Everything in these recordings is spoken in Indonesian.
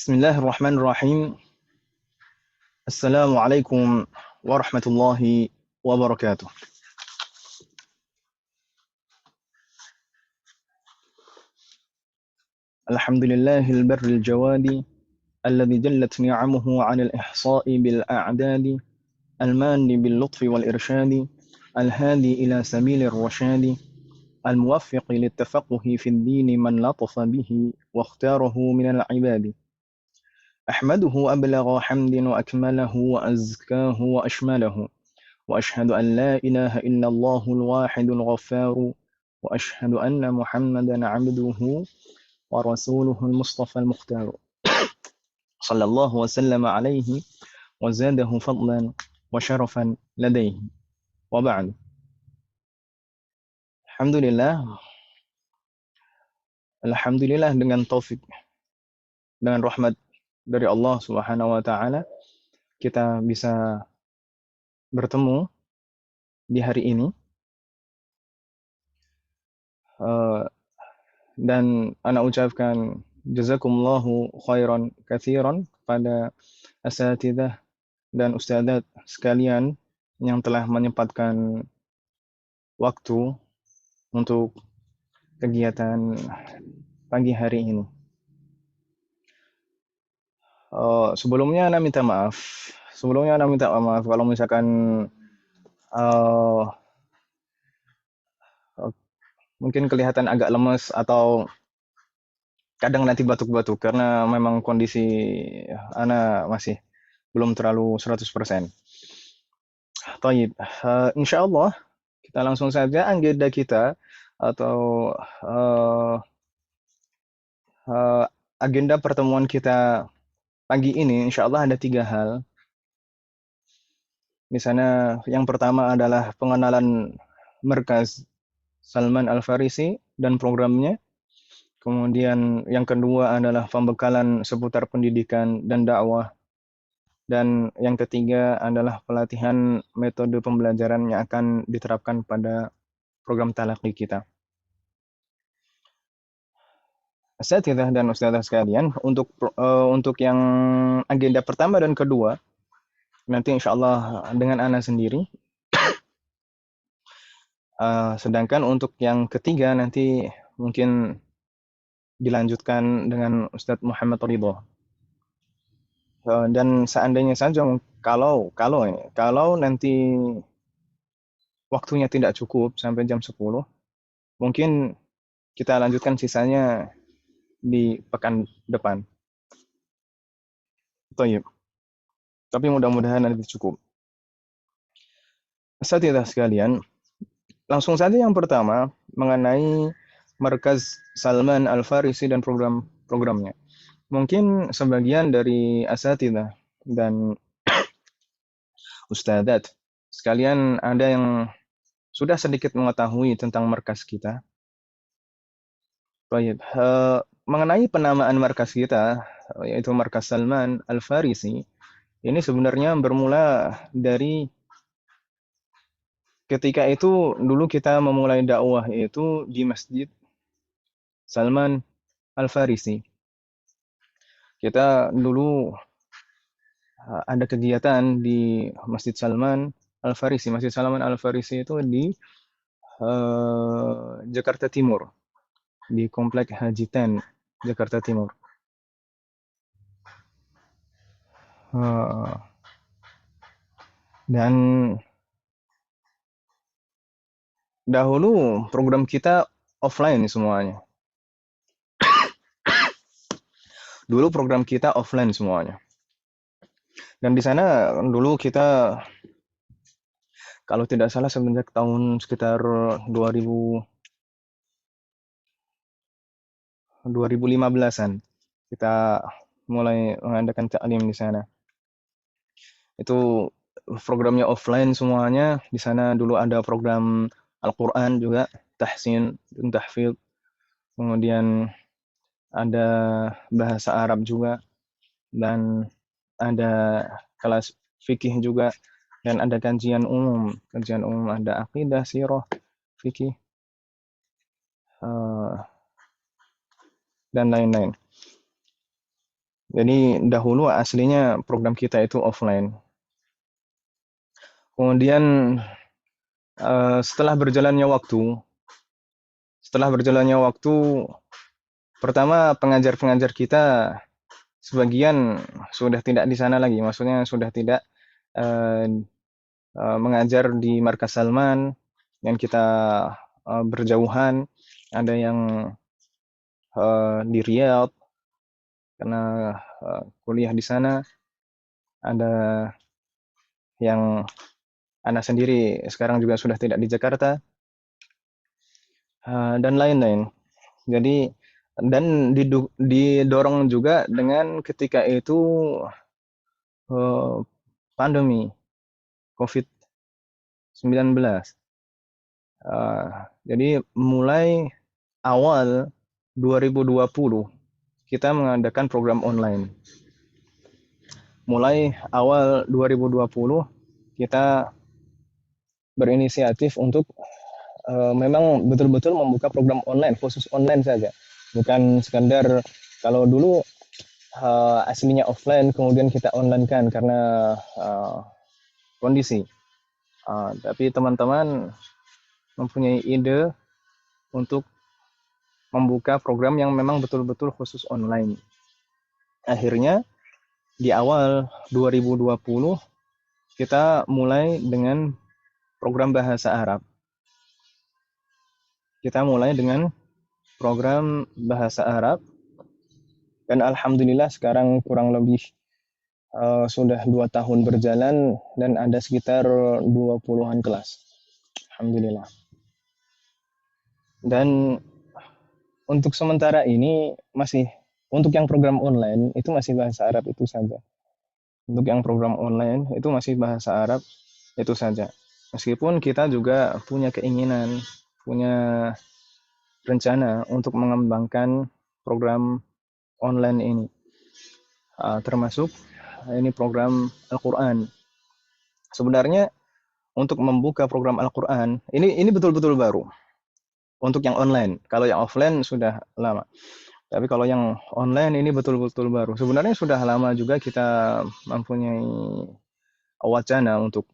Bismillahirrahmanirrahim. Assalamualaikum warahmatullahi wabarakatuh. Alhamdulillahil barril jawadi alladhi jallat ni'amuhu 'anil ihsa'i bil a'dadi al-mani bil lutfi wal irsyadi al-hadi ila sabilir rasyadi al-muwaffiqi lit tafaqquhi fid din man latafa bihi wa ikhtarahu minal 'ibadi. أحمده أبلغ حمد وأكمله وأزكاه وأشمله وأشهد أن لا إله إلا الله الواحد الغفار وأشهد أن محمدا عبده ورسوله المصطفى المختار صلى الله وسلم عليه وزاده فضلا وشرفا لديه وبعد. Alhamdulillah dengan taufik dengan rahmat dari Allah Subhanahu wa taala kita bisa bertemu di hari ini. Dan ana ucapkan jazakumullahu khairan katsiran pada asatidzah dan ustadzat sekalian yang telah menyempatkan waktu untuk kegiatan pagi hari ini. Sebelumnya ana minta maaf. Kalau misalkan uh, mungkin kelihatan agak lemes atau kadang nanti batuk-batuk karena memang kondisi ana masih belum terlalu 100%. Taib. Insyaallah kita langsung saja agenda kita atau uh, uh, agenda pertemuan kita pagi ini insyaallah ada 3 hal. Di sana yang pertama adalah pengenalan Markaz Salman Al-Farisi dan programnya. Kemudian yang kedua adalah pembekalan seputar pendidikan dan dakwah. Dan yang ketiga adalah pelatihan metode pembelajaran yang akan diterapkan pada program talaqi kita. Asatidzah dan ustadzah sekalian, untuk yang agenda pertama dan kedua nanti insyaallah dengan ana sendiri. Sedangkan untuk yang ketiga nanti mungkin dilanjutkan dengan Ustadz Muhammad Ridho. Dan seandainya saja kalau nanti waktunya tidak cukup sampai jam 10, mungkin kita lanjutkan sisanya di pekan depan. Tayyib. Tapi mudah-mudahan nanti cukup. Asatidzah sekalian, langsung saja yang pertama mengenai Markaz Salman Al-Farisi dan program-programnya. Mungkin sebagian dari asatidzah dan ustadzat sekalian ada yang sudah sedikit mengetahui tentang markas kita. Baik, mengenai penamaan markas kita yaitu Markas Salman Al-Farisi, ini sebenarnya bermula dari ketika itu dulu kita memulai dakwah itu di Masjid Salman Al-Farisi. Kita dulu ada kegiatan di Masjid Salman Al-Farisi. Masjid Salman Al-Farisi itu di Jakarta Timur, di Komplek Haji Ten, Jakarta Timur. Dan dahulu program kita offline semuanya. Dulu program kita offline semuanya. Dan di sana dulu kita kalau tidak salah semenjak tahun sekitar 2015-an kita mulai mengadakan taklim di sana. Itu programnya offline semuanya. Di sana dulu ada program Al-Qur'an juga, tahsin dan tahfidz. Kemudian ada bahasa Arab juga dan ada kelas fikih juga dan ada kajian umum ada akidah, sirah, fikih dan lain-lain. Jadi dahulu aslinya program kita itu offline. Kemudian setelah berjalannya waktu, setelah berjalannya waktu, pertama pengajar-pengajar kita sebagian sudah tidak di sana lagi, maksudnya sudah tidak eh, mengajar di Markas Salman, dan kita berjauhan. Ada yang di Riyadh karena kuliah di sana, ada yang anak sendiri sekarang juga sudah tidak di Jakarta, dan lain-lain. Jadi dan didorong juga dengan ketika itu eh, pandemi COVID-19. Jadi mulai awal 2020 kita mengadakan program online. Mulai awal 2020 kita berinisiatif untuk memang betul-betul membuka program online, khusus online saja. Bukan sekadar kalau dulu aslinya offline kemudian kita online kan karena kondisi. Tapi teman-teman mempunyai ide untuk membuka program yang memang betul-betul khusus online. Akhirnya di awal 2020 kita mulai dengan program bahasa Arab. Kita mulai dengan program bahasa Arab, dan alhamdulillah sekarang kurang lebih sudah 2 tahun berjalan dan ada sekitar 20-an kelas. Alhamdulillah. Dan untuk sementara ini masih untuk yang program online itu masih bahasa Arab itu saja. Untuk yang program online itu masih bahasa Arab itu saja. Meskipun kita juga punya keinginan, punya rencana untuk mengembangkan program online ini, termasuk ini program Al-Quran. Sebenarnya untuk membuka program Al-Quran ini betul-betul baru untuk yang online. Kalau yang offline sudah lama. Tapi kalau yang online ini betul-betul baru. Sebenarnya sudah lama juga kita mempunyai wacana untuk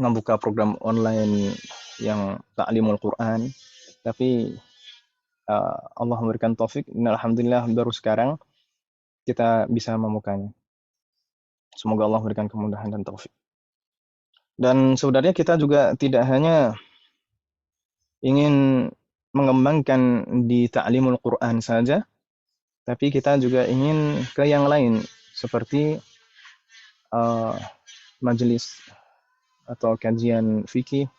membuka program online yang taklimul Quran. Tapi Allah memberikan taufik. Alhamdulillah baru sekarang kita bisa membukanya. Semoga Allah memberikan kemudahan dan taufik. Dan sebenarnya kita juga tidak hanya ingin mengembangkan di ta'limul Quran saja, tapi kita juga ingin ke yang lain, seperti uh, majelis atau kajian fikih,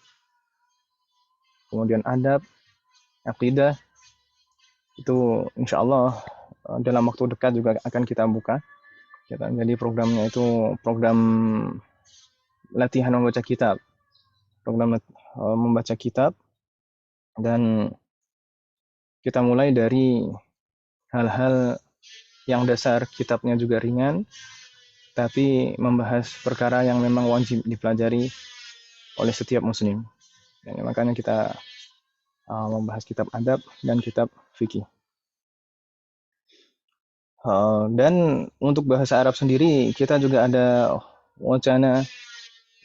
kemudian adab, akidah, itu insya Allah dalam waktu dekat juga akan kita buka. Jadi programnya itu program latihan membaca kitab, program membaca kitab, dan kita mulai dari hal-hal yang dasar, kitabnya juga ringan, tapi membahas perkara yang memang wajib dipelajari oleh setiap muslim. Dan makanya kita membahas kitab adab dan kitab fikih. Dan untuk bahasa Arab sendiri, kita juga ada wacana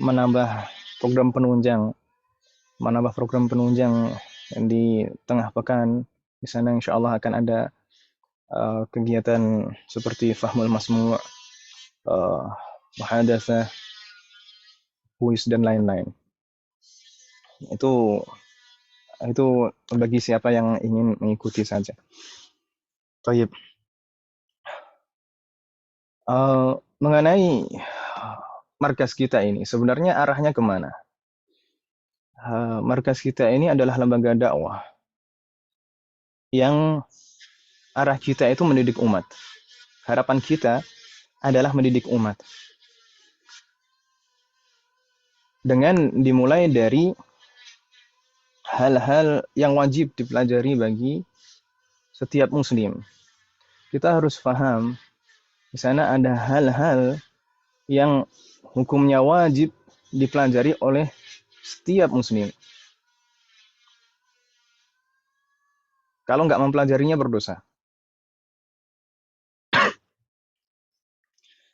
menambah program penunjang, di tengah pekan. Di sana insya Allah akan ada kegiatan seperti Fahmul Masmu', Muhadatsah, kuis, dan lain-lain. Itu bagi siapa yang ingin mengikuti saja. Baik. Mengenai markas kita ini, sebenarnya arahnya kemana? Markas kita ini adalah lembaga dakwah yang arah kita itu mendidik umat. Harapan kita adalah mendidik umat. Dengan dimulai dari hal-hal yang wajib dipelajari bagi setiap muslim. Kita harus paham di sana ada hal-hal yang hukumnya wajib dipelajari oleh setiap muslim. Kalau nggak mempelajarinya berdosa.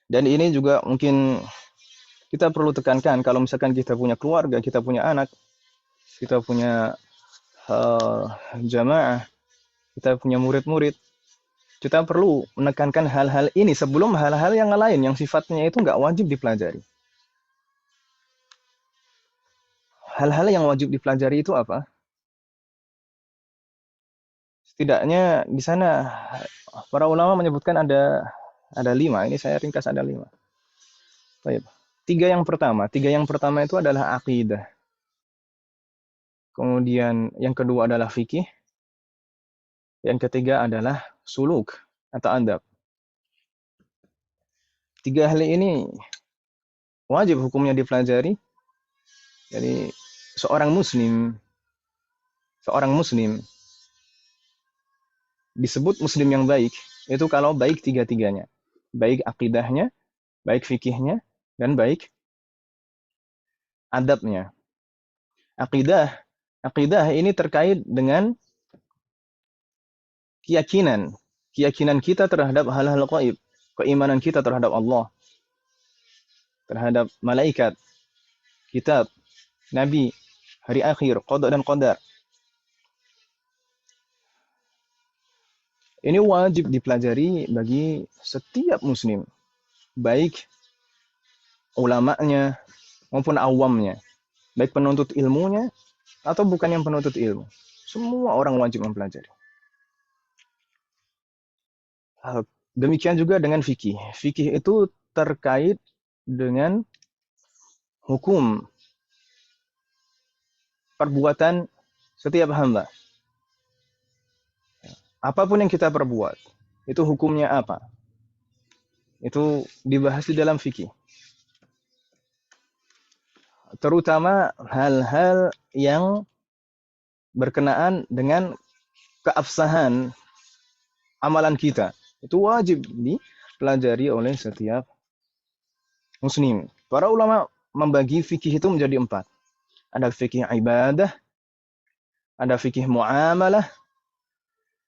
Dan ini juga mungkin kita perlu tekankan kalau misalkan kita punya keluarga, kita punya anak, kita punya eh, jamaah, kita punya murid-murid, kita perlu menekankan hal-hal ini sebelum hal-hal yang lain yang sifatnya itu nggak wajib dipelajari. Hal-hal yang wajib dipelajari itu apa? Setidaknya di sana para ulama menyebutkan ada 5. Ini saya ringkas ada 5. Baik. Tiga yang pertama itu adalah akidah. Kemudian yang kedua adalah fikih. Yang ketiga adalah suluk atau adab. 3 hal ini wajib hukumnya dipelajari. Jadi seorang muslim disebut muslim yang baik itu kalau baik tiga-tiganya. Baik akidahnya, baik fikihnya, dan baik adabnya. Akidah Akidah ini terkait dengan keyakinan. Keyakinan kita terhadap hal-hal gaib. Keimanan kita terhadap Allah. Terhadap malaikat. Kitab. Nabi. Hari akhir. Qada dan qadar. Ini wajib dipelajari bagi setiap muslim. Baik ulamanya maupun awamnya. Baik penuntut ilmunya atau bukan yang penuntut ilmu. Semua orang wajib mempelajari. Demikian juga dengan fikih. Fikih itu terkait dengan hukum perbuatan setiap hamba. Apapun yang kita perbuat, itu hukumnya apa? Itu dibahas di dalam fikih. Terutama hal-hal yang berkenaan dengan keabsahan amalan kita. Itu wajib dipelajari oleh setiap muslim. Para ulama membagi fikih itu menjadi 4. Ada fikih ibadah, ada fikih muamalah,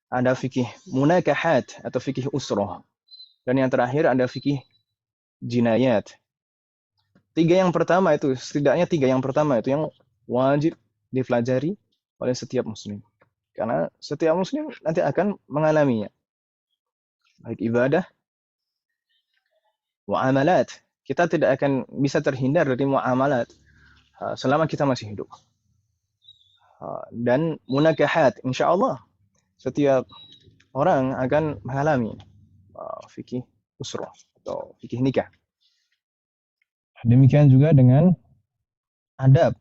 ada fikih munakahat atau fikih usrah. Dan yang terakhir ada fikih jinayat. Setidaknya tiga yang pertama itu yang wajib dipelajari oleh setiap muslim. Karena setiap muslim nanti akan mengalaminya. Baik ibadah, muamalat. Kita tidak akan bisa terhindar dari muamalat selama kita masih hidup. Dan munakahat, insya Allah setiap orang akan mengalami fikih usrah atau fikih nikah. Demikian juga dengan adab,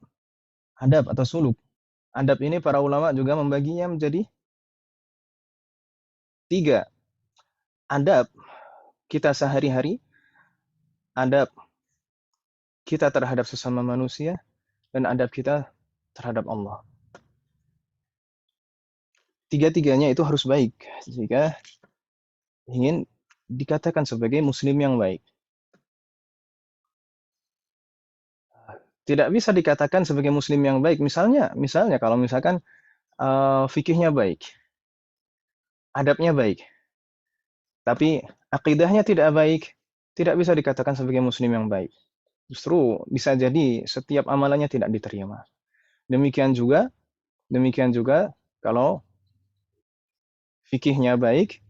adab atau suluk. Adab ini para ulama juga membaginya menjadi 3. Adab kita sehari-hari, adab kita terhadap sesama manusia, dan adab kita terhadap Allah. Tiga-tiganya itu harus baik jika ingin dikatakan sebagai muslim yang baik. Tidak bisa dikatakan sebagai muslim yang baik. Misalnya kalau misalkan fikihnya baik, adabnya baik, tapi akidahnya tidak baik, tidak bisa dikatakan sebagai muslim yang baik. Justru bisa jadi setiap amalannya tidak diterima. Demikian juga kalau fikihnya baik,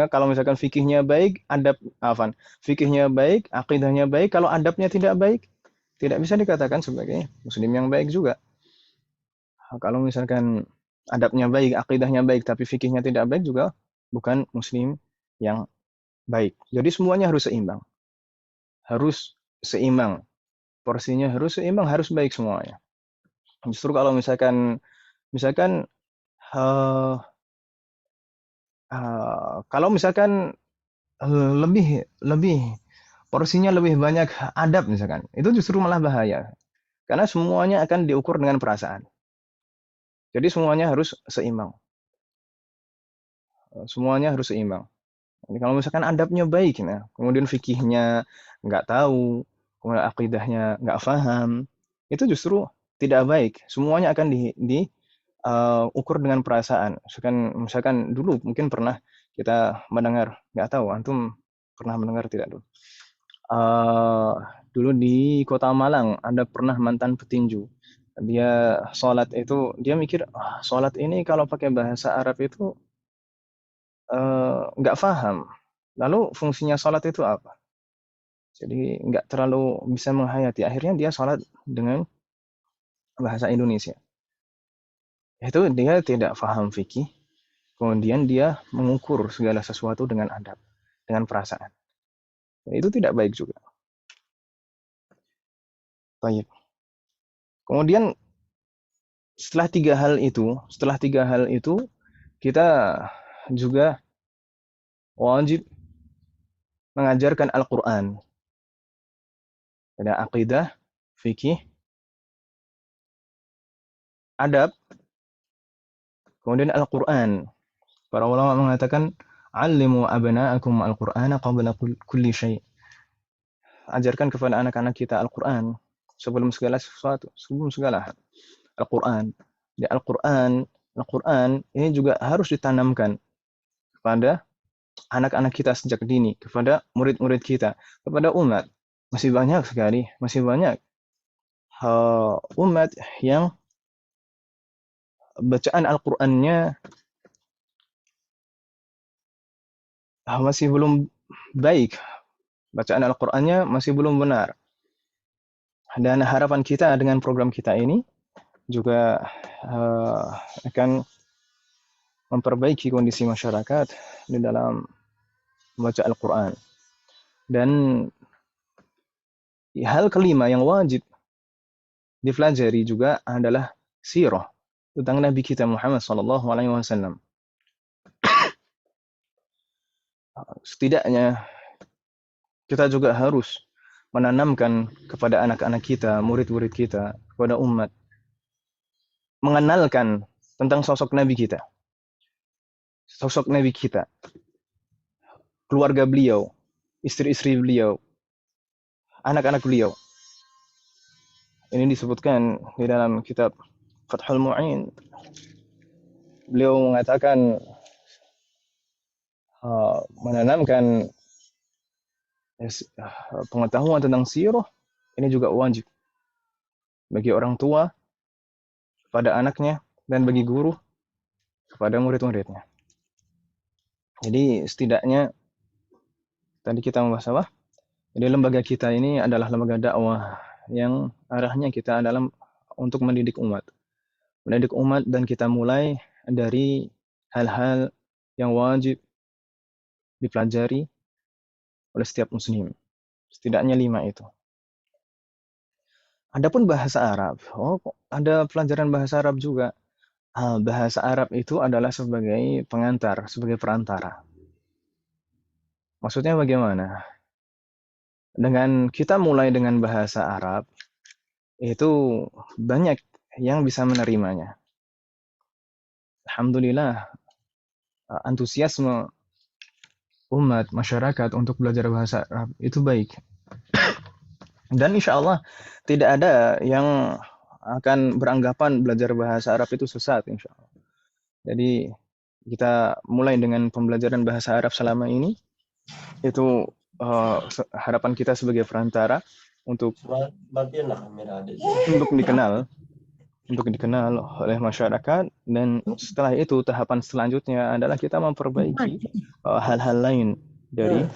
kalau misalkan fikihnya baik, fikihnya baik, akidahnya baik, kalau adabnya tidak baik, tidak bisa dikatakan sebagai muslim yang baik juga. Kalau misalkan adabnya baik, akidahnya baik, tapi fikihnya tidak baik juga bukan muslim yang baik. Jadi semuanya harus seimbang. Harus seimbang. Porsinya harus seimbang, harus baik semuanya. Justru kalau misalkan kalau misalkan lebih porsinya lebih banyak adab misalkan, itu justru malah bahaya. Karena semuanya akan diukur dengan perasaan. Jadi semuanya harus seimbang. Semuanya harus seimbang. Jadi kalau misalkan adabnya baik, nah, kemudian fikihnya nggak tahu, kemudian akidahnya nggak paham, itu justru tidak baik. Semuanya akan diukur dengan perasaan. Misalkan dulu mungkin pernah kita mendengar, nggak tahu antum pernah mendengar tidak dulu? Eh, Dulu di Kota Malang ada pernah mantan petinju. Dia sholat itu, dia mikir, sholat ini kalau pakai bahasa Arab itu nggak paham. Lalu fungsinya sholat itu apa? Jadi nggak terlalu bisa menghayati. Akhirnya dia sholat dengan bahasa Indonesia. Itu dia tidak paham fikih, kemudian dia mengukur segala sesuatu dengan adab, dengan perasaan. Itu tidak baik juga. Baik. Kemudian setelah tiga hal itu kita juga wajib mengajarkan Al-Quran. Ada akidah, fikih, adab, kemudian Al-Quran. Para ulama mengatakan, "Allimu abna'akum al-Qur'ana qabla kulli syai'." Ajarkan kepada anak-anak kita Al-Quran sebelum segala sesuatu, sebelum segala hal. Al-Quran. Di Al-Quran ini juga harus ditanamkan kepada anak-anak kita sejak dini, kepada murid-murid kita, kepada umat. Masih banyak sekali, masih banyak umat yang bacaan Al-Qur'annya masih belum baik. Bacaan Al-Qur'annya masih belum benar. Dan harapan kita dengan program kita ini juga akan memperbaiki kondisi masyarakat di dalam membaca Al-Qur'an. Dan hal kelima yang wajib dipelajari juga adalah sirah tentang Nabi kita Muhammad SAW. Setidaknya kita juga harus menanamkan kepada anak-anak kita, murid-murid kita, kepada umat, mengenalkan tentang sosok Nabi kita, keluarga beliau, istri-istri beliau, anak-anak beliau. Ini disebutkan di dalam kitab Fathul Mu'in. Beliau mengatakan menanamkan pengetahuan tentang sirah ini juga wajib bagi orang tua pada anaknya dan bagi guru kepada murid-muridnya. Jadi setidaknya tadi kita membahas apa? Jadi lembaga kita ini adalah lembaga dakwah yang arahnya kita adalah untuk mendidik umat. Mendidik umat dan kita mulai dari hal-hal yang wajib dipelajari oleh setiap muslim. Setidaknya 5 itu. Adapun bahasa Arab, ada pelajaran bahasa Arab juga. Bahasa Arab itu adalah sebagai pengantar, sebagai perantara. Maksudnya bagaimana? Dengan kita mulai dengan bahasa Arab, itu banyak yang bisa menerimanya. Alhamdulillah, antusiasme umat, masyarakat untuk belajar bahasa Arab itu baik. Dan insya Allah tidak ada yang akan beranggapan belajar bahasa Arab itu sesat, insya Allah. Jadi kita mulai dengan pembelajaran bahasa Arab selama ini, itu harapan kita sebagai perantara untuk dikenal oleh masyarakat, dan setelah itu tahapan selanjutnya adalah kita memperbaiki hal-hal lain dari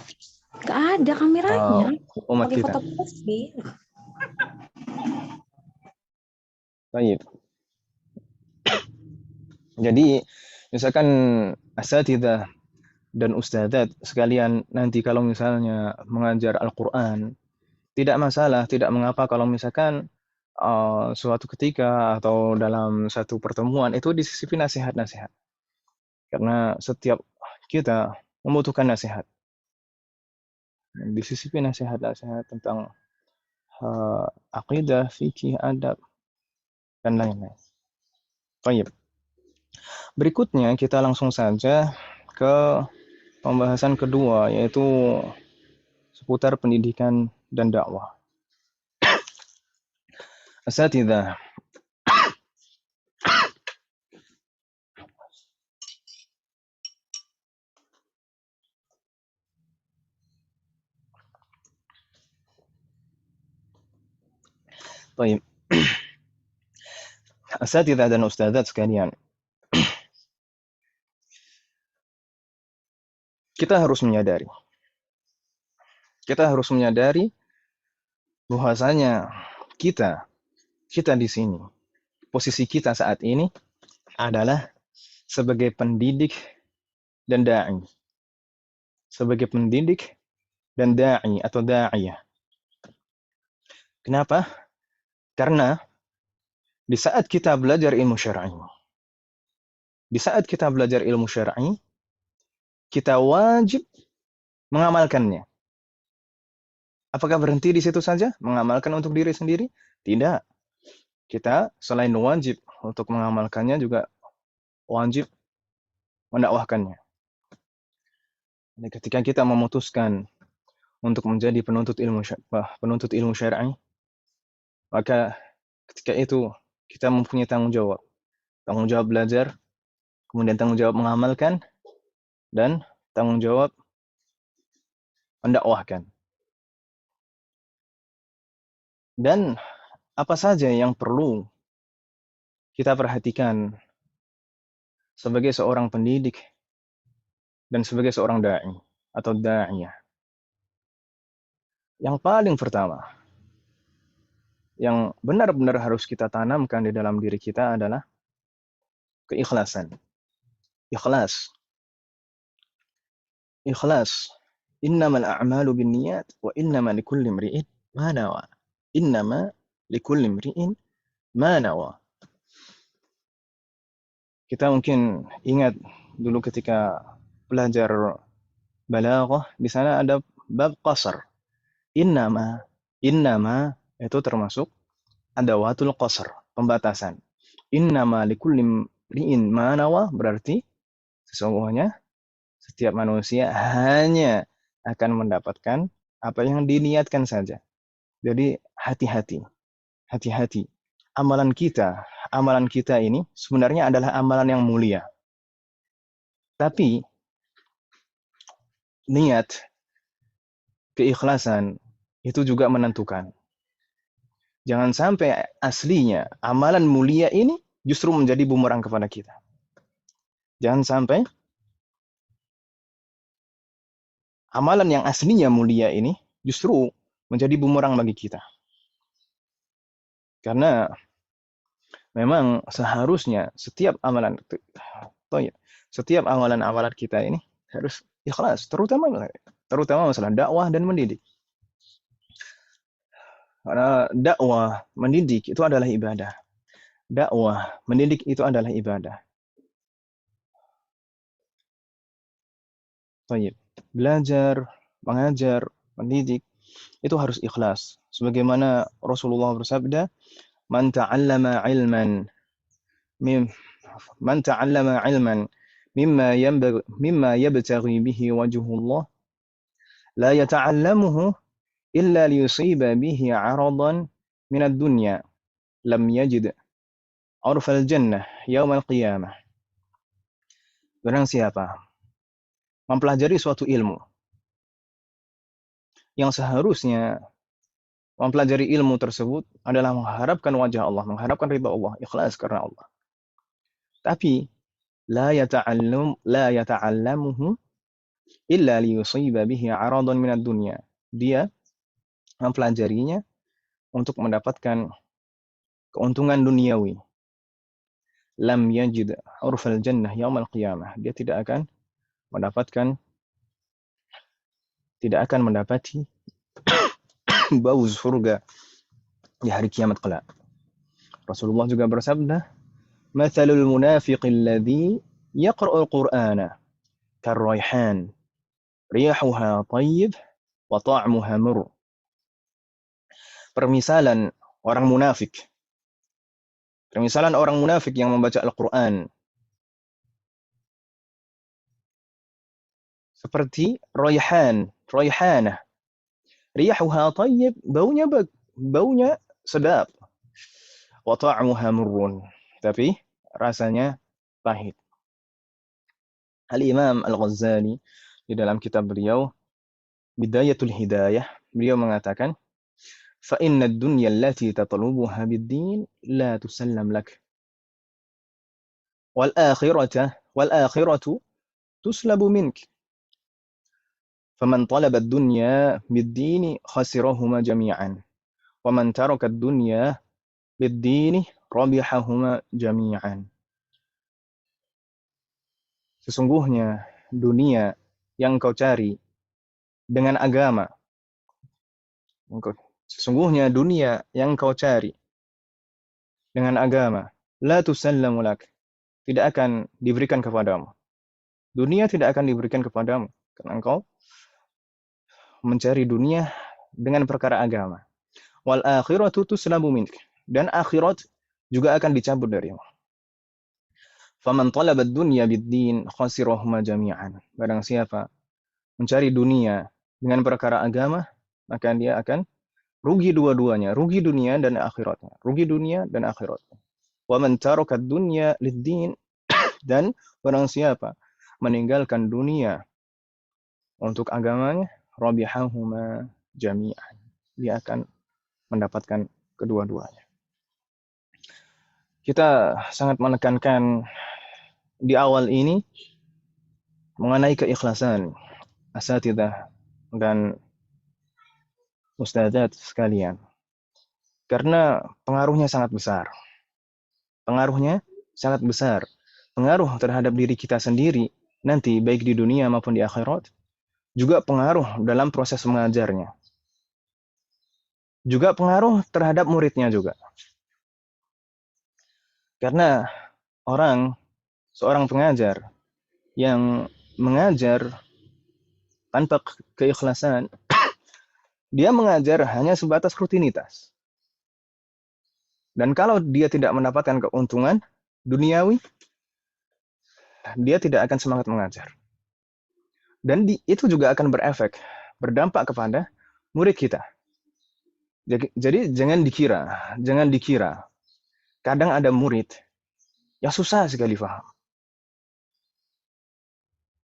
nggak ada kameranya umat pakai kita. foto profil. Baik. Jadi misalkan asatidzah dan ustadzat sekalian nanti kalau misalnya mengajar Al-Quran, tidak masalah, tidak mengapa kalau misalkan suatu ketika atau dalam satu pertemuan itu disisipi nasihat-nasihat. Karena setiap kita membutuhkan nasihat. Disisipi nasihat-nasihat tentang akidah, fikih, adab, dan lain-lain. Baik. Berikutnya kita langsung saja ke pembahasan kedua, yaitu seputar pendidikan dan dakwah. Asatidzah. Baik, asatidzah dan ustadzat sekalian, kita harus menyadari, bahwasanya kita kita di sini, posisi kita saat ini adalah sebagai pendidik dan dai, sebagai pendidik dan dai atau da'iyah. Kenapa? Karena di saat kita belajar ilmu syar'i, kita wajib mengamalkannya. Apakah berhenti di situ saja? Mengamalkan untuk diri sendiri? Tidak. Kita selain wajib untuk mengamalkannya juga wajib mendakwahkannya. Jadi ketika kita memutuskan untuk menjadi penuntut ilmu syar'i, maka ketika itu kita mempunyai tanggung jawab belajar, kemudian tanggung jawab mengamalkan, dan tanggung jawab mendakwahkan. Dan apa saja yang perlu kita perhatikan sebagai seorang pendidik dan sebagai seorang dai atau da'iyah. Yang paling pertama, yang benar-benar harus kita tanamkan di dalam diri kita adalah keikhlasan. Ikhlas. Innamal a'malu binniyat wa innama likulli imri'in ma nawa. Innama likulli imri'in ma nawa. Kita mungkin ingat dulu ketika belajar balaghah, di sana ada bab qasar. Innama itu termasuk adawatul qasar, pembatasan. Innama likulli imri'in ma nawa berarti sesungguhnya setiap manusia hanya akan mendapatkan apa yang diniatkan saja. Jadi hati-hati. Amalan kita ini sebenarnya adalah amalan yang mulia. Tapi niat, keikhlasan itu juga menentukan. Jangan sampai aslinya amalan mulia ini justru menjadi bumerang kepada kita. Jangan sampai amalan yang aslinya mulia ini justru menjadi bumerang bagi kita. Karena memang seharusnya setiap amalan kita ini harus ikhlas, terutama masalah dakwah dan mendidik. Karena dakwah, mendidik itu adalah ibadah. Belajar, mengajar, mendidik itu harus ikhlas. Sebagaimana Rasulullah bersabda, "Man ta'allama 'ilman mimma yabtaghi bihi wajhullah la yata'allamuhu illa liyusiba bihi 'aradan min ad-dunya lam yajid 'arfal jannah yaumal qiyamah." Barang siapa mempelajari suatu ilmu yang seharusnya mempelajari ilmu tersebut adalah mengharapkan wajah Allah, mengharapkan ridha Allah, ikhlas karena Allah. Tapi la yata'allamuhu illa liyusiba bihi 'aradan min ad-dunya. Dia mempelajarinya untuk mendapatkan keuntungan duniawi. Lam yajid 'urfal jannah yaumal qiyamah. Dia tidak akan mendapati bau surga di hari kiamat kelak. Rasulullah juga bersabda, "Matsalul munafiqil ladzi yaqra'ul Qur'ana karrayhan, rihuha thayyib wa ta'muha murr." Permisalan orang munafik yang membaca Al-Qur'an seperti rayhanah. Rihuha thayyib, baunya sedap. Wa ta'muha murrun, tapi rasanya pahit. Al-Imam Al-Ghazali di dalam kitab beliau Bidayatul Hidayah, beliau mengatakan, فإن الدنيا التي تطلبها بالدين لا تسلم لك والآخرة تسلب منك فمن طلب الدنيا بالدين خسرهما جميعا ومن ترك الدنيا بالدين ربحهما جميعا. Sesungguhnya dunia yang kau cari dengan agama. Sesungguhnya dunia yang kau cari dengan agama. La tusallamu lak. Tidak akan diberikan kepadamu. Dunia tidak akan diberikan kepadamu. Karena engkau mencari dunia dengan perkara agama. Wal akhiratu tuslabu mink. Dan akhirat juga akan dicabut darimu. Faman talaba dunya bid-din khasirahuma jami'an. Barang siapa mencari dunia dengan perkara agama, maka dia akan rugi dua-duanya, rugi dunia dan akhiratnya, rugi dunia dan akhiratnya. Wa man taraka dunya lid-din, dan barang siapa meninggalkan dunia untuk agamanya, rabihahuma jami'an. Dia akan mendapatkan kedua-duanya. Kita sangat menekankan di awal ini mengenai keikhlasan asatidzah dan ustadzat sekalian. Karena pengaruhnya sangat besar. Pengaruhnya sangat besar. Pengaruh terhadap diri kita sendiri nanti baik di dunia maupun di akhirat. Juga pengaruh dalam proses mengajarnya. Juga pengaruh terhadap muridnya juga. Karena seorang pengajar yang mengajar tanpa keikhlasan, dia mengajar hanya sebatas rutinitas. Dan kalau dia tidak mendapatkan keuntungan duniawi, dia tidak akan semangat mengajar. Dan itu juga akan berdampak kepada murid kita. Jadi jangan dikira. Kadang ada murid yang susah sekali paham.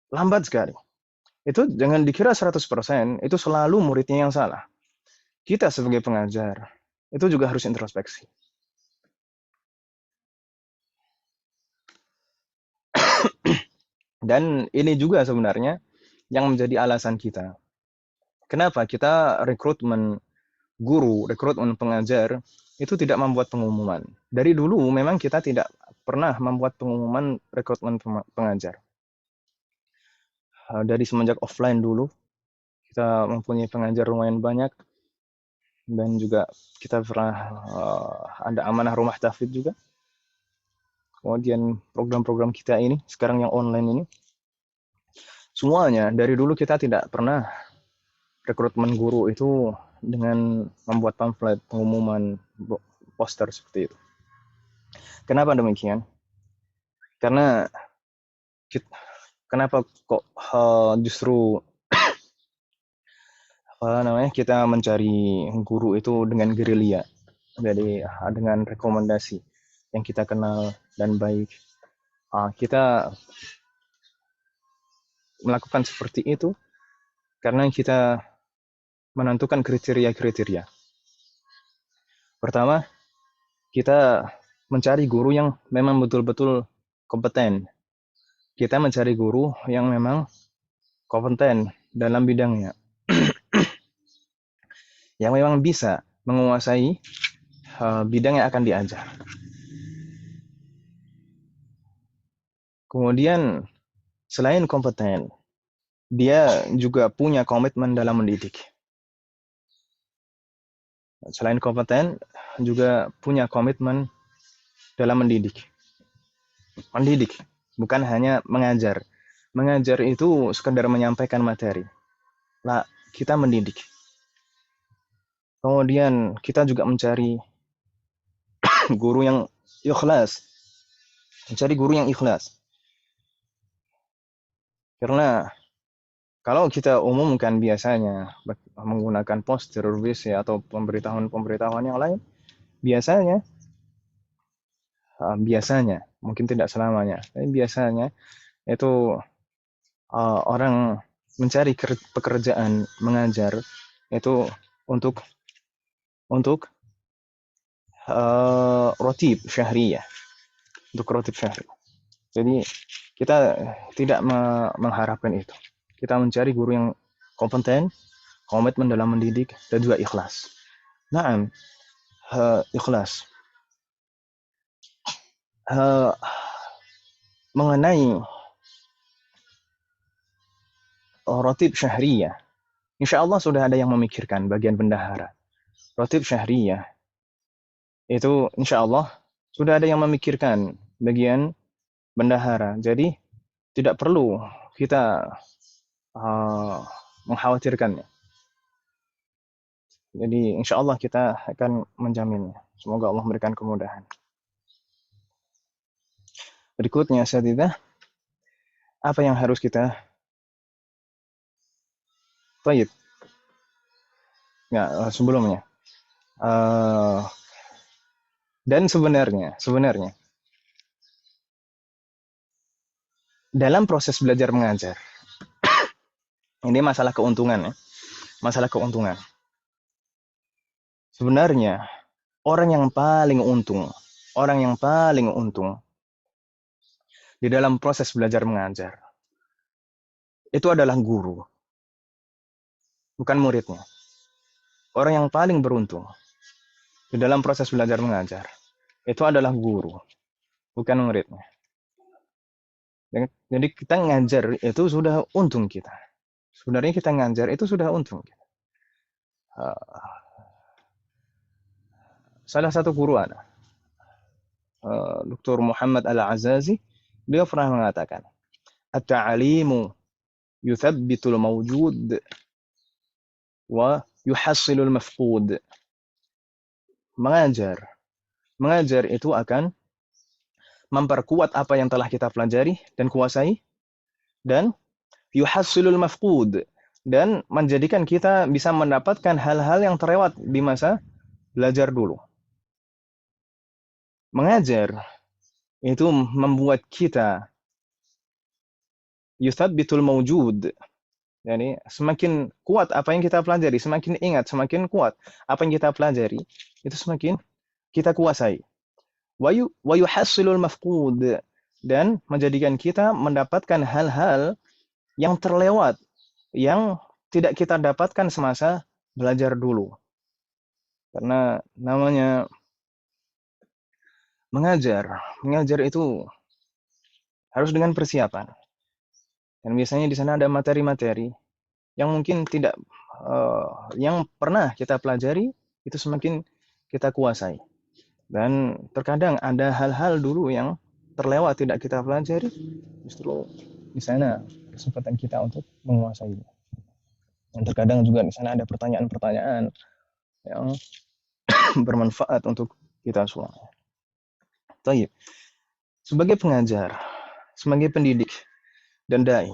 Lambat sekali. Itu jangan dikira 100% itu selalu muridnya yang salah. Kita sebagai pengajar, itu juga harus introspeksi. Dan ini juga sebenarnya yang menjadi alasan kita. Kenapa kita rekrutmen guru, rekrutmen pengajar, itu tidak membuat pengumuman. Dari dulu memang kita tidak pernah membuat pengumuman rekrutmen pengajar. Dari semenjak offline dulu, kita mempunyai pengajar lumayan banyak. Dan juga kita pernah ada amanah rumah tahfidz juga. Kemudian program-program kita ini, sekarang yang online ini, semuanya dari dulu kita tidak pernah rekrutmen guru itu dengan membuat pamflet, pengumuman, poster seperti itu. Kenapa demikian? Karena kenapa kok justru kita mencari guru itu dengan gerilya, jadi dengan rekomendasi yang kita kenal dan baik. Kita melakukan seperti itu karena kita menentukan kriteria-kriteria. Pertama, kita mencari guru yang memang betul-betul kompeten. Kita mencari guru yang memang kompeten dalam bidangnya. Yang memang bisa menguasai bidang yang akan diajar. Kemudian, selain kompeten, dia juga punya komitmen dalam mendidik. Selain kompeten, juga punya komitmen dalam mendidik. Mendidik, bukan hanya mengajar. Mengajar itu sekedar menyampaikan materi. Nah, kita mendidik. Kemudian kita juga mencari guru yang ikhlas. Mencari guru yang ikhlas. Karena kalau kita umumkan biasanya menggunakan poster, revisi atau pemberitahuan yang lain, biasanya mungkin tidak selamanya, tapi biasanya itu orang mencari pekerjaan mengajar itu untuk untuk rotib syahriyah, untuk rotib syahri. Jadi kita tidak mengharapkan itu. Kita mencari guru yang kompeten, komitmen dalam mendidik, dan juga ikhlas. Naam, ikhlas. Mengenai rotib syahriyah, insya Allah sudah ada yang memikirkan bagian bendahara. Rotib syahriyah itu insya Allah sudah ada yang memikirkan bagian bendahara. Jadi tidak perlu kita mengkhawatirkannya. Jadi insya Allah kita akan menjaminnya. Semoga Allah memberikan kemudahan. Berikutnya, Sadidah, apa yang harus kita Baik. Ya, sebelumnya. Dan sebenarnya dalam proses belajar mengajar, ini masalah keuntungan ya. Masalah keuntungan. Sebenarnya orang yang paling untung di dalam proses belajar mengajar itu adalah guru, bukan muridnya. Orang yang paling beruntung di dalam proses belajar mengajar itu adalah guru, bukan muridnya. Jadi kita ngajar itu sudah untung kita. Sebenarnya kita ngajar itu sudah untung kita. Salah satu guru ada, Dr. Muhammad Al-Azazi, dia pernah mengatakan, "At-ta'alimu yuthabbitul mawjud wa yuhassilul mafqud." Mengajar itu akan memperkuat apa yang telah kita pelajari dan kuasai, dan yuhassilul mafqud, dan menjadikan kita bisa mendapatkan hal-hal yang terlewat di masa belajar dulu. Mengajar itu membuat kita yuthabbitul mawjud. Yani semakin kuat apa yang kita pelajari, semakin ingat, semakin kuat apa yang kita pelajari, itu semakin kita kuasai. Wa yuhassilul mafqud, dan menjadikan kita mendapatkan hal-hal yang terlewat, yang tidak kita dapatkan semasa belajar dulu. Karena namanya mengajar itu harus dengan persiapan. Dan biasanya di sana ada materi-materi yang mungkin tidak yang pernah kita pelajari itu semakin kita kuasai. Dan terkadang ada hal-hal dulu yang terlewat tidak kita pelajari, justru di sana kesempatan kita untuk menguasainya. Dan terkadang juga di sana ada pertanyaan-pertanyaan yang bermanfaat untuk kita semua. Baik. Sebagai pengajar, sebagai pendidik dan dai,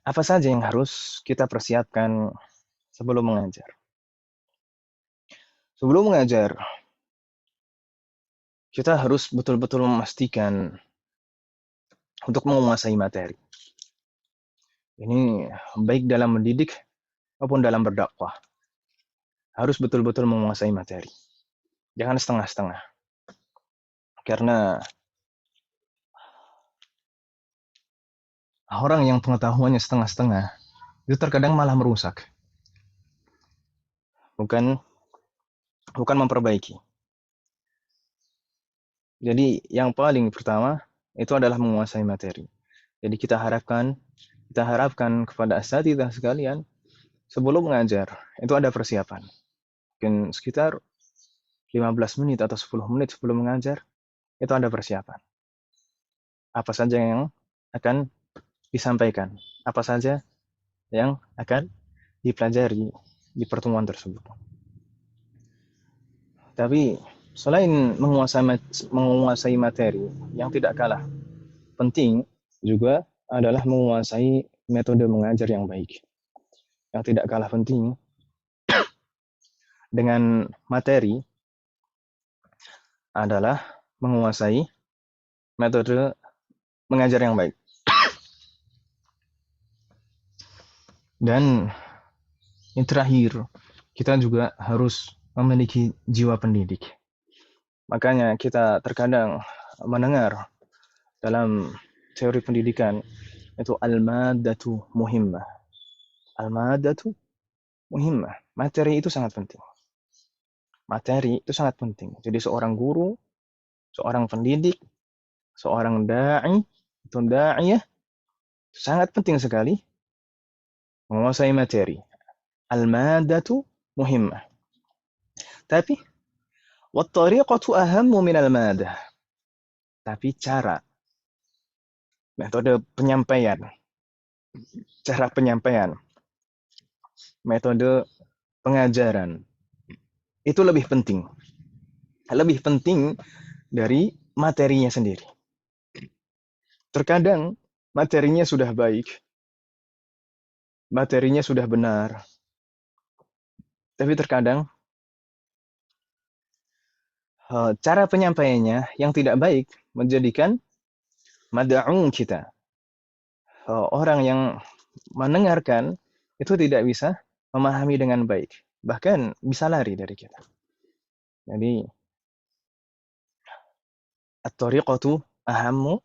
apa saja yang harus kita persiapkan sebelum mengajar? Sebelum mengajar, kita harus betul-betul memastikan untuk menguasai materi. Ini baik dalam mendidik maupun dalam berdakwah. Harus betul-betul menguasai materi. Jangan setengah-setengah. Karena orang yang pengetahuannya setengah-setengah itu terkadang malah merusak. Bukan memperbaiki. Jadi yang paling pertama itu adalah menguasai materi. Jadi kita harapkan kepada asatidzah sekalian sebelum mengajar itu ada persiapan. Mungkin sekitar 15 menit atau 10 menit sebelum mengajar itu ada persiapan. Apa saja yang akan disampaikan, apa saja yang akan dipelajari di pertemuan tersebut. Tapi selain menguasai materi, yang tidak kalah penting juga adalah menguasai metode mengajar yang baik. Yang tidak kalah penting dengan materi adalah menguasai metode mengajar yang baik. Dan yang terakhir, kita juga harus memiliki jiwa pendidik. Makanya kita terkadang mendengar dalam teori pendidikan itu al-maddatu muhimmah. Al-maddatu muhimmah. Materi itu sangat penting. Materi itu sangat penting. Jadi seorang guru, seorang pendidik, seorang da'i, atau da'iyah, sangat penting sekali menguasai materi. Al-maddatu muhimmah. Tapi wat-tariqatu ahammu minal madah. Tapi cara, metode penyampaian, metode pengajaran itu lebih penting. Lebih penting dari materinya sendiri. Terkadang materinya sudah baik, materinya sudah benar, tapi terkadang cara penyampaiannya yang tidak baik menjadikan mad'u kita, orang yang mendengarkan itu tidak bisa memahami dengan baik, bahkan bisa lari dari kita. Jadi at-tariqatu ahammu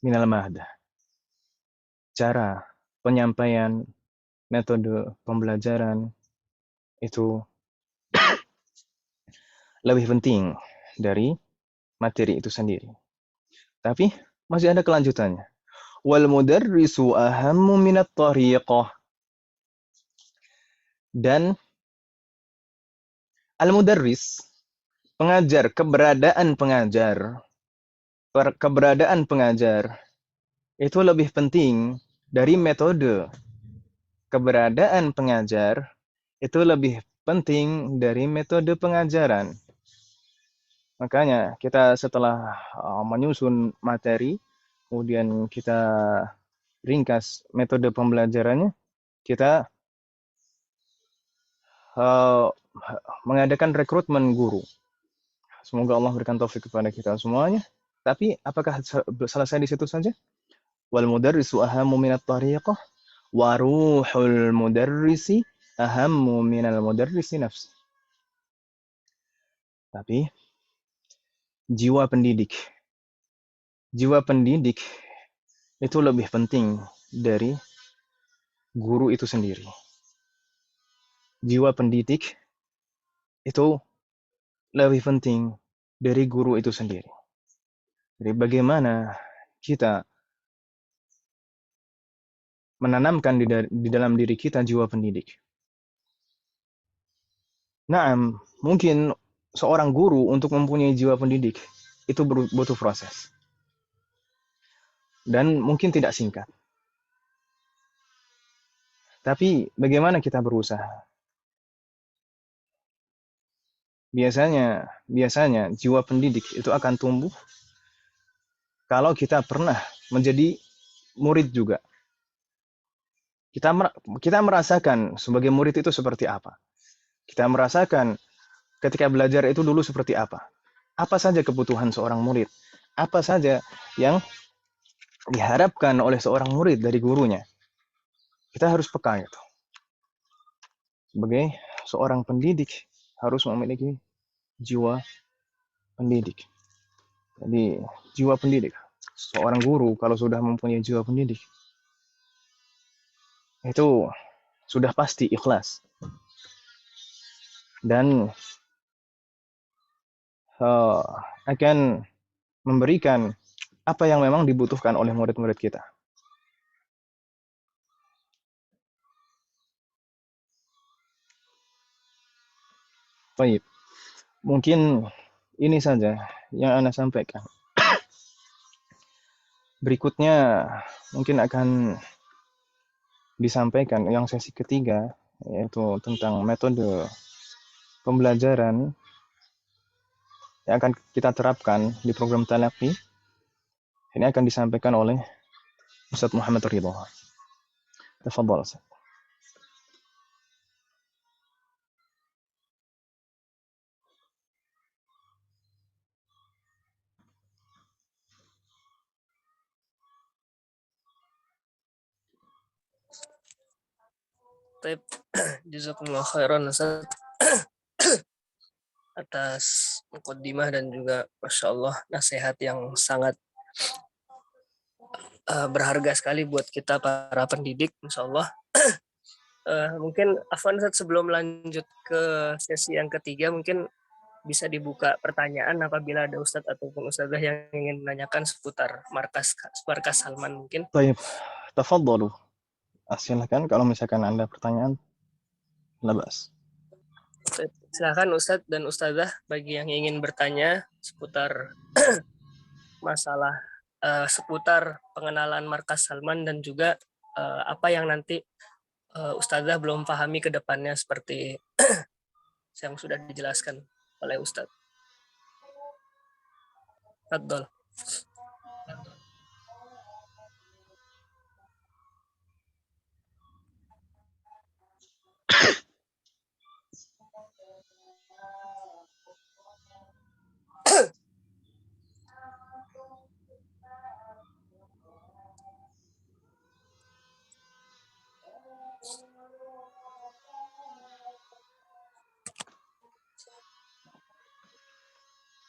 minal mahdah. Cara penyampaian, metode pembelajaran itu lebih penting dari materi itu sendiri. Tapi masih ada kelanjutannya. Wal mudarrisu ahammu minat tariqah. Dan al-mudarris, pengajar, keberadaan pengajar itu lebih penting dari metode. Keberadaan pengajar itu lebih penting dari metode pengajaran. Makanya kita setelah menyusun materi, kemudian kita ringkas metode pembelajarannya, kita mengadakan rekrutmen guru. Semoga Allah berikan taufik kepada kita semuanya. Tapi apakah selesai di situ saja? Wal mudarrisu ahammu minat tariqah wa ruhul mudarrisi ahammu minal mudarrisi nafsi. Tapi jiwa pendidik itu lebih penting dari guru itu sendiri. Jiwa pendidik itu lebih penting dari guru itu sendiri. Jadi bagaimana kita menanamkan di dalam diri kita jiwa pendidik. Naam, mungkin seorang guru untuk mempunyai jiwa pendidik itu butuh proses. Dan mungkin tidak singkat. Tapi bagaimana kita berusaha? Biasanya jiwa pendidik itu akan tumbuh kalau kita pernah menjadi murid juga. Kita merasakan sebagai murid itu seperti apa. Kita merasakan ketika belajar itu dulu seperti apa. Apa saja kebutuhan seorang murid. Apa saja yang diharapkan oleh seorang murid dari gurunya. Kita harus peka itu. Sebagai seorang pendidik harus memiliki jiwa pendidik. Jadi jiwa pendidik. Seorang guru kalau sudah mempunyai jiwa pendidik, itu sudah pasti ikhlas. Dan akan memberikan apa yang memang dibutuhkan oleh murid-murid kita. Baik, mungkin ini saja yang Anda sampaikan. Berikutnya mungkin akan disampaikan yang sesi ketiga, yaitu tentang metode pembelajaran yang akan kita terapkan di program Talaqi. Ini akan disampaikan oleh Ustaz Muhammad Ridho. Tafadhal Ustaz. Taib, jazakumullah khairan Ustaz atas mukaddimah dan juga Masya Allah nasihat yang sangat berharga sekali buat kita para pendidik, Insya Allah. Mungkin Afwan Ustaz, sebelum lanjut ke sesi yang ketiga, mungkin bisa dibuka pertanyaan apabila ada Ustadz ataupun Ustazah yang ingin menanyakan seputar markas Salman mungkin. Baik, tafadhalu. Silakan kalau misalkan Anda pertanyaan, labas. Silakan Ustadz dan Ustazah bagi yang ingin bertanya seputar masalah seputar pengenalan markas Salman dan juga apa yang nanti Ustazah belum pahami ke depannya seperti yang sudah dijelaskan oleh Ustadz. Tafadhol.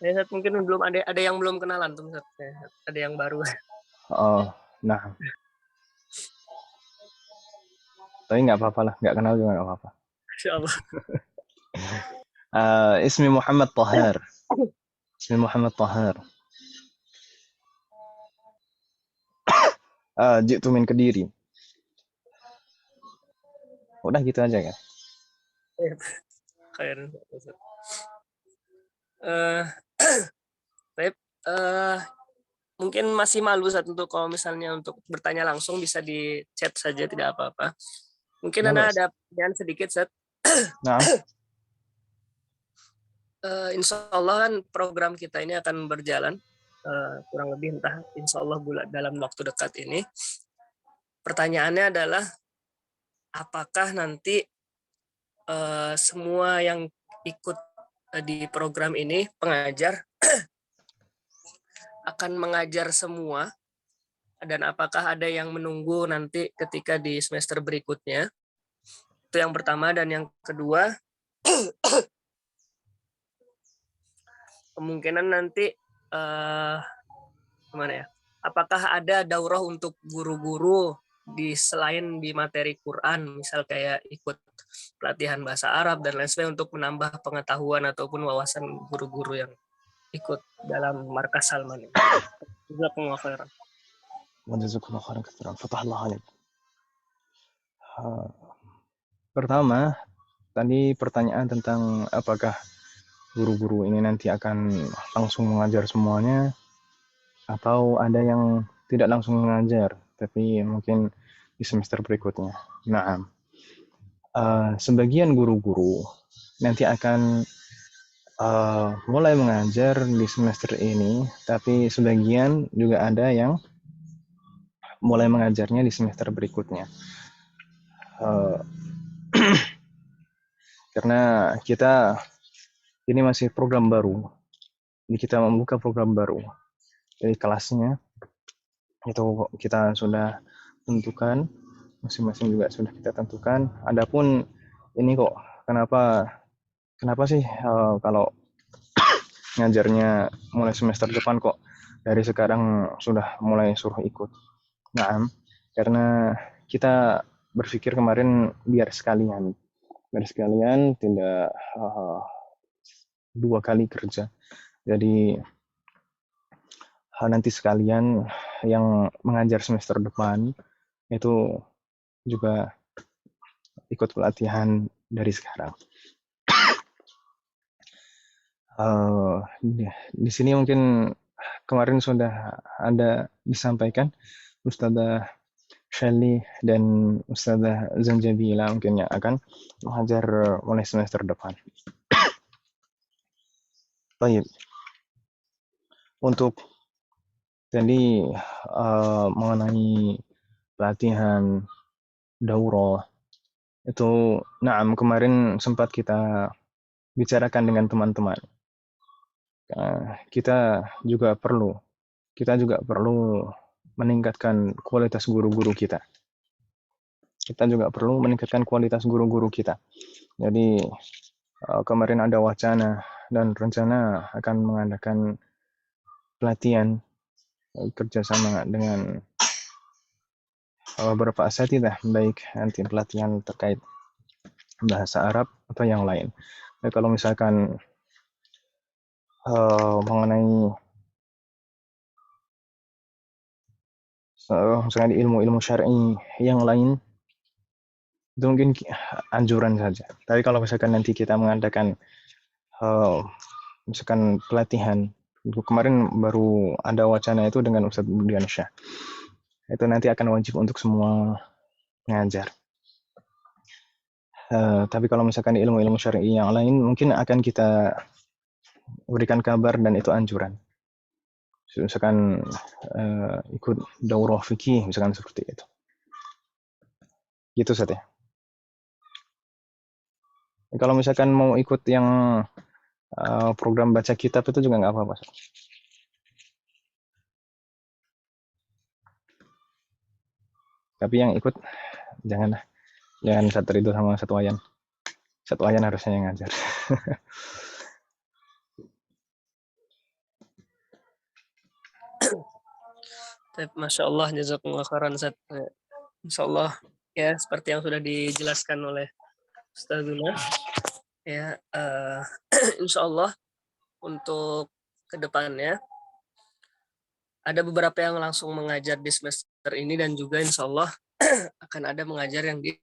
Ya, Ustadz, mungkin belum ada yang belum kenalan tuh, Ustadz. Ada yang baru. Nah. Tapi nggak apa-apa lah, nggak kenal juga nggak apa-apa. Insyaallah. Ismi Muhammad Tahir. Ismi Muhammad Tahir. Jitu min Kediri. Udah gitu aja kan? Khairan. Mungkin masih malu saat untuk kalau misalnya untuk bertanya langsung bisa di chat saja, tidak apa-apa. Mungkin ada pertanyaan sedikit, Ustaz. Nah. Insya Allah kan program kita ini akan berjalan kurang lebih insya Allah dalam waktu dekat ini. Pertanyaannya adalah apakah nanti semua yang ikut di program ini pengajar akan mengajar semua, dan apakah ada yang menunggu nanti ketika di semester berikutnya? Itu yang pertama. Dan yang kedua, kemungkinan nanti gimana ya? Apakah ada daurah untuk guru-guru selain di materi Quran, misal kayak ikut pelatihan bahasa Arab dan lain sebagainya untuk menambah pengetahuan ataupun wawasan guru-guru yang ikut dalam markas Salman ini? Jazakumullah khairan. Jazakumullah khairan katsiran. Fatahullah alaik. Pertama, tadi pertanyaan tentang apakah guru-guru ini nanti akan langsung mengajar semuanya atau ada yang tidak langsung mengajar tapi mungkin di semester berikutnya. Nah, sebagian guru-guru nanti akan mulai mengajar di semester ini, tapi sebagian juga ada yang mulai mengajarnya di semester berikutnya. Karena kita ini masih program baru, jadi kita membuka program baru. Jadi kelasnya itu kita sudah tentukan, masing-masing juga sudah kita tentukan. Adapun ini kok kenapa sih kalau ngajarnya mulai semester depan kok dari sekarang sudah mulai suruh ikut? Nah, karena kita berpikir kemarin biar sekalian tidak dua kali kerja. Jadi nanti sekalian yang mengajar semester depan itu juga ikut pelatihan dari sekarang. Di sini mungkin kemarin sudah ada disampaikan Ustazah Shelly dan Ustazah Zanjabila mungkin yang akan mengajar mulai semester depan. Baik. Untuk tadi mengenai pelatihan daurah itu, kemarin sempat kita bicarakan dengan teman-teman. Kita juga perlu meningkatkan kualitas guru-guru kita. kita juga perlu meningkatkan kualitas guru-guru kita. Jadi kemarin ada wacana dan rencana akan mengadakan pelatihan kerjasama dengan beberapa asatidzah, baik nanti pelatihan terkait bahasa Arab atau yang lain. Nah, kalau misalkan mengenai misalkan ilmu-ilmu syar'i yang lain, itu mungkin anjuran saja. Tapi kalau misalkan nanti kita mengadakan misalkan pelatihan, kemarin baru ada wacana itu dengan Ustadz Budiansyah, itu nanti akan wajib untuk semua mengajar. Tapi kalau misalkan ilmu-ilmu syar'i yang lain, mungkin akan kita berikan kabar dan itu anjuran. Misalkan ikut daurah fikih, misalkan seperti itu. Gitu saja. Kalau misalkan mau ikut yang program baca kitab itu juga nggak apa-apa. Tapi yang ikut jangan satu itu sama satu ayan. Satu ayan harusnya yang ngajar. Masya Allah, jazakumullah khairan Ustaz. Insya Allah ya seperti yang sudah dijelaskan oleh Ustazuna ya, Insya Allah untuk kedepannya ada beberapa yang langsung mengajar di semester ini dan juga insya Allah akan ada mengajar yang di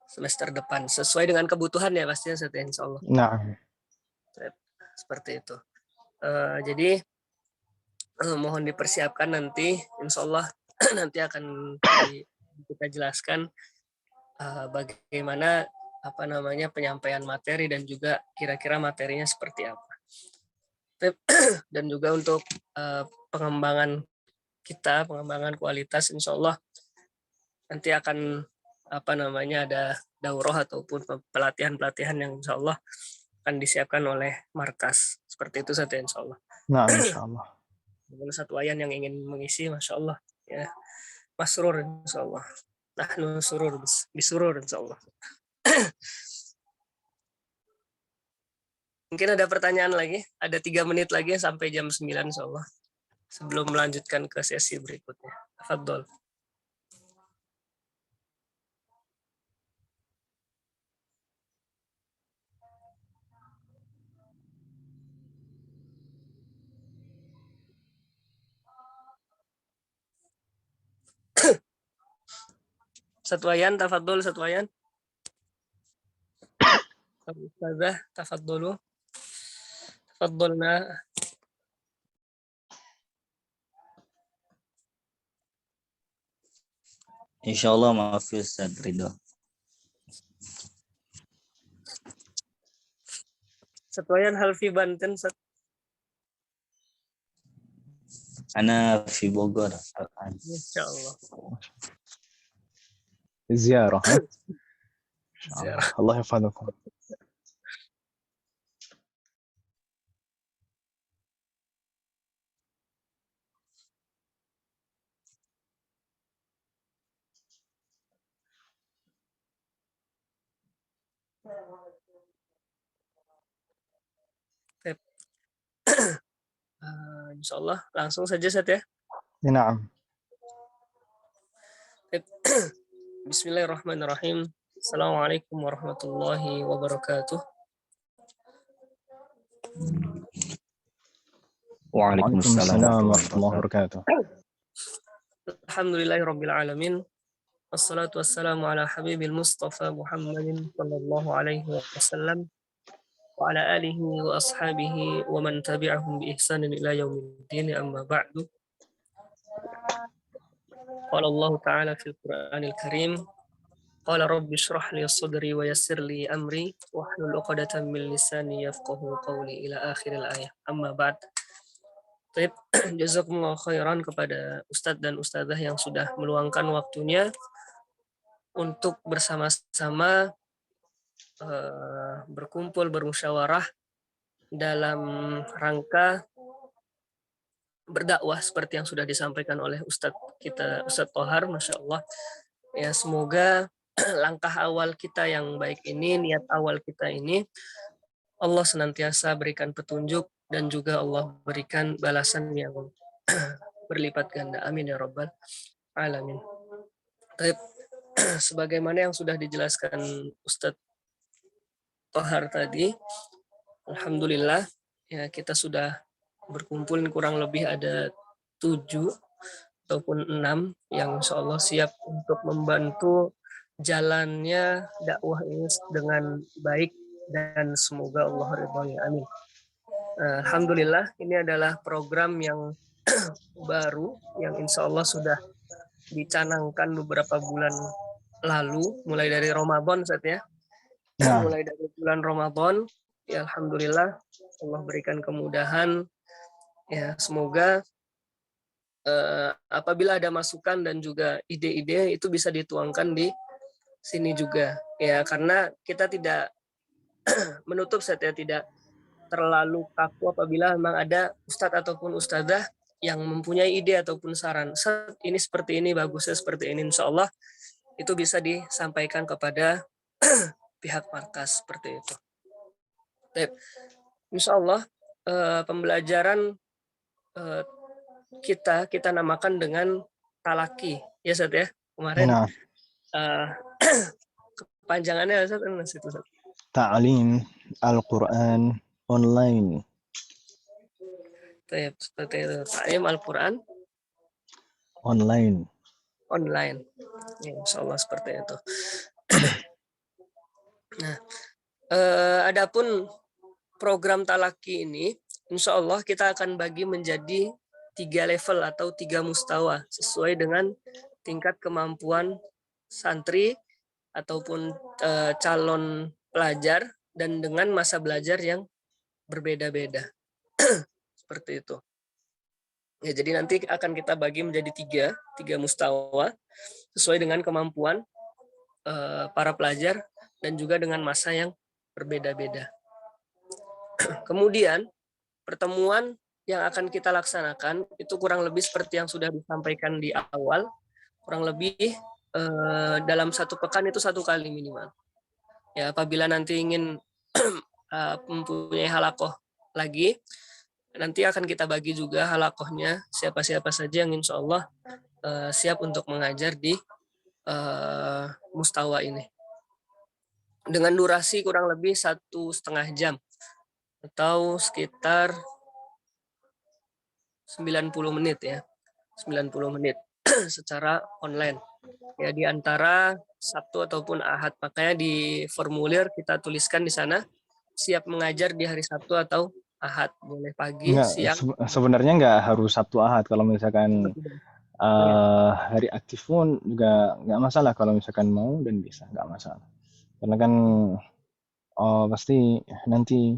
semester depan sesuai dengan kebutuhan ya pastinya setelah insya Allah. Nah, seperti itu. Jadi mohon dipersiapkan nanti insya Allah nanti akan kita jelaskan bagaimana penyampaian materi dan juga kira-kira materinya seperti apa. Dan juga untuk pengembangan kualitas insya Allah nanti akan ada daurah ataupun pelatihan yang insya Allah akan disiapkan oleh markas seperti itu saja insya Allah. Nah, insya Allah. Satu ayan yang ingin mengisi, masya Allah ya, masrur insya Allah. Nahnu surur bisurur insya Allah. Mungkin ada pertanyaan lagi, ada 3 menit lagi sampai jam 9 insya Allah. Sebelum melanjutkan ke sesi berikutnya. Tafadhol. Satu ayan, tafadhol satu ayan. Ustazah, tafadholu. Tafadholna. Insyaallah maaf Ustaz Ridho. Satu ayan hal fi Banten. Ana fi Bogor. Insyaallah. Ziarah. Ziarah. Allah yahfadhukum. Insya Allah langsung saja Ustaz ya. Naam. Bismillahirrahmanirrahim. Assalamualaikum warahmatullahi wabarakatuh. Waalaikumsalam warahmatullahi wabarakatuh. Alhamdulillahirabbil alamin. Wassalatu wassalamu ala habibil Mustafa Muhammadin sallallahu alaihi wasallam wa ala alihi wa ashabihi wa man tabi'ahum bi ihsanin ila yaumiddin, amma ba'du. Qala Allah ta'ala fil Qur'anil Karim, qala rabbi shrah li sadri wa yassir li amri wahlul 'uqdatam min lisani yafqahu qawli ila akhiril ayat. Amma ba'd. Baik, jazakumullah khairan kepada Ustadz dan Ustadzah yang sudah meluangkan waktunya untuk bersama-sama berkumpul, bermusyawarah dalam rangka berdakwah seperti yang sudah disampaikan oleh Ustadz kita, Ustadz Tohar, Masya Allah. Ya, semoga langkah awal kita yang baik ini, niat awal kita ini, Allah senantiasa berikan petunjuk dan juga Allah berikan balasan yang berlipat ganda. Amin ya rabbal alamin. Baik, sebagaimana yang sudah dijelaskan Ustadz Tohar tadi, alhamdulillah ya kita sudah berkumpul kurang lebih ada 7 ataupun 6 yang insya Allah siap untuk membantu jalannya dakwah ini dengan baik dan semoga Allah ridhonya. Amin. Alhamdulillah ini adalah program yang baru yang insya Allah sudah dicanangkan beberapa bulan lalu, mulai dari Ramadan Ustaz ya. Nah, Mulai dari bulan Ramadan, ya alhamdulillah Allah berikan kemudahan. Ya, semoga apabila ada masukan dan juga ide-ide itu bisa dituangkan di sini juga. Ya, karena kita tidak menutup Ustaz ya, tidak terlalu kaku apabila memang ada ustadz ataupun ustadzah yang mempunyai ide ataupun saran. Ini seperti ini, bagusnya seperti ini. Insya Allah itu bisa disampaikan kepada pihak markas seperti itu. Insya Allah pembelajaran kita namakan dengan talaki ya Ustaz ya. Kemarin nah, kepanjangannya Ustaz itu Ustaz. ta'lim Al-Quran online. Seperti itu. Ta'lim Al-Quran Online. Ya, insya Allah seperti itu. Nah, adapun program talaki ini, insya Allah kita akan bagi menjadi 3 level atau 3 mustawa sesuai dengan tingkat kemampuan santri ataupun calon pelajar dan dengan masa belajar yang berbeda-beda. Seperti itu. Ya, jadi nanti akan kita bagi menjadi 3 mustawa sesuai dengan kemampuan para pelajar dan juga dengan masa yang berbeda-beda. Kemudian pertemuan yang akan kita laksanakan itu kurang lebih seperti yang sudah disampaikan di awal, kurang lebih dalam 1 pekan itu 1 kali minimal. Ya, apabila nanti ingin mempunyai halakoh lagi, nanti akan kita bagi juga halakohnya siapa-siapa saja yang insya Allah siap untuk mengajar di mustawa ini. Dengan durasi kurang lebih 1,5 jam atau sekitar 90 menit ya. 90 menit secara online. Ya, di antara Sabtu ataupun Ahad. Makanya di formulir kita tuliskan di sana siap mengajar di hari Sabtu atau Ahad. Boleh pagi, Enggak, siang. sebenarnya nggak harus Sabtu Ahad. Kalau misalkan hari aktif pun juga nggak masalah kalau misalkan mau dan bisa, nggak masalah. Karena kan pasti nanti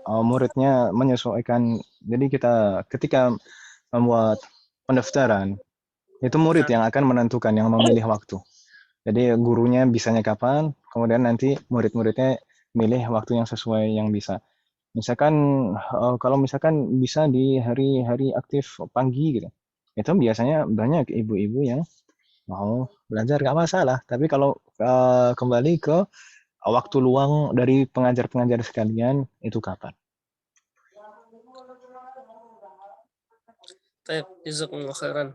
muridnya menyesuaikan. Jadi kita ketika membuat pendaftaran, itu murid yang akan menentukan, yang memilih waktu. Jadi gurunya bisanya kapan, kemudian nanti murid-muridnya milih waktu yang sesuai yang bisa. Misalkan kalau misalkan bisa di hari-hari aktif pagi gitu, itu biasanya banyak ibu-ibu yang mau belajar, nggak masalah. Tapi kalau kembali ke waktu luang dari pengajar-pengajar sekalian, itu kapan? Baik, jazakumullah khairan.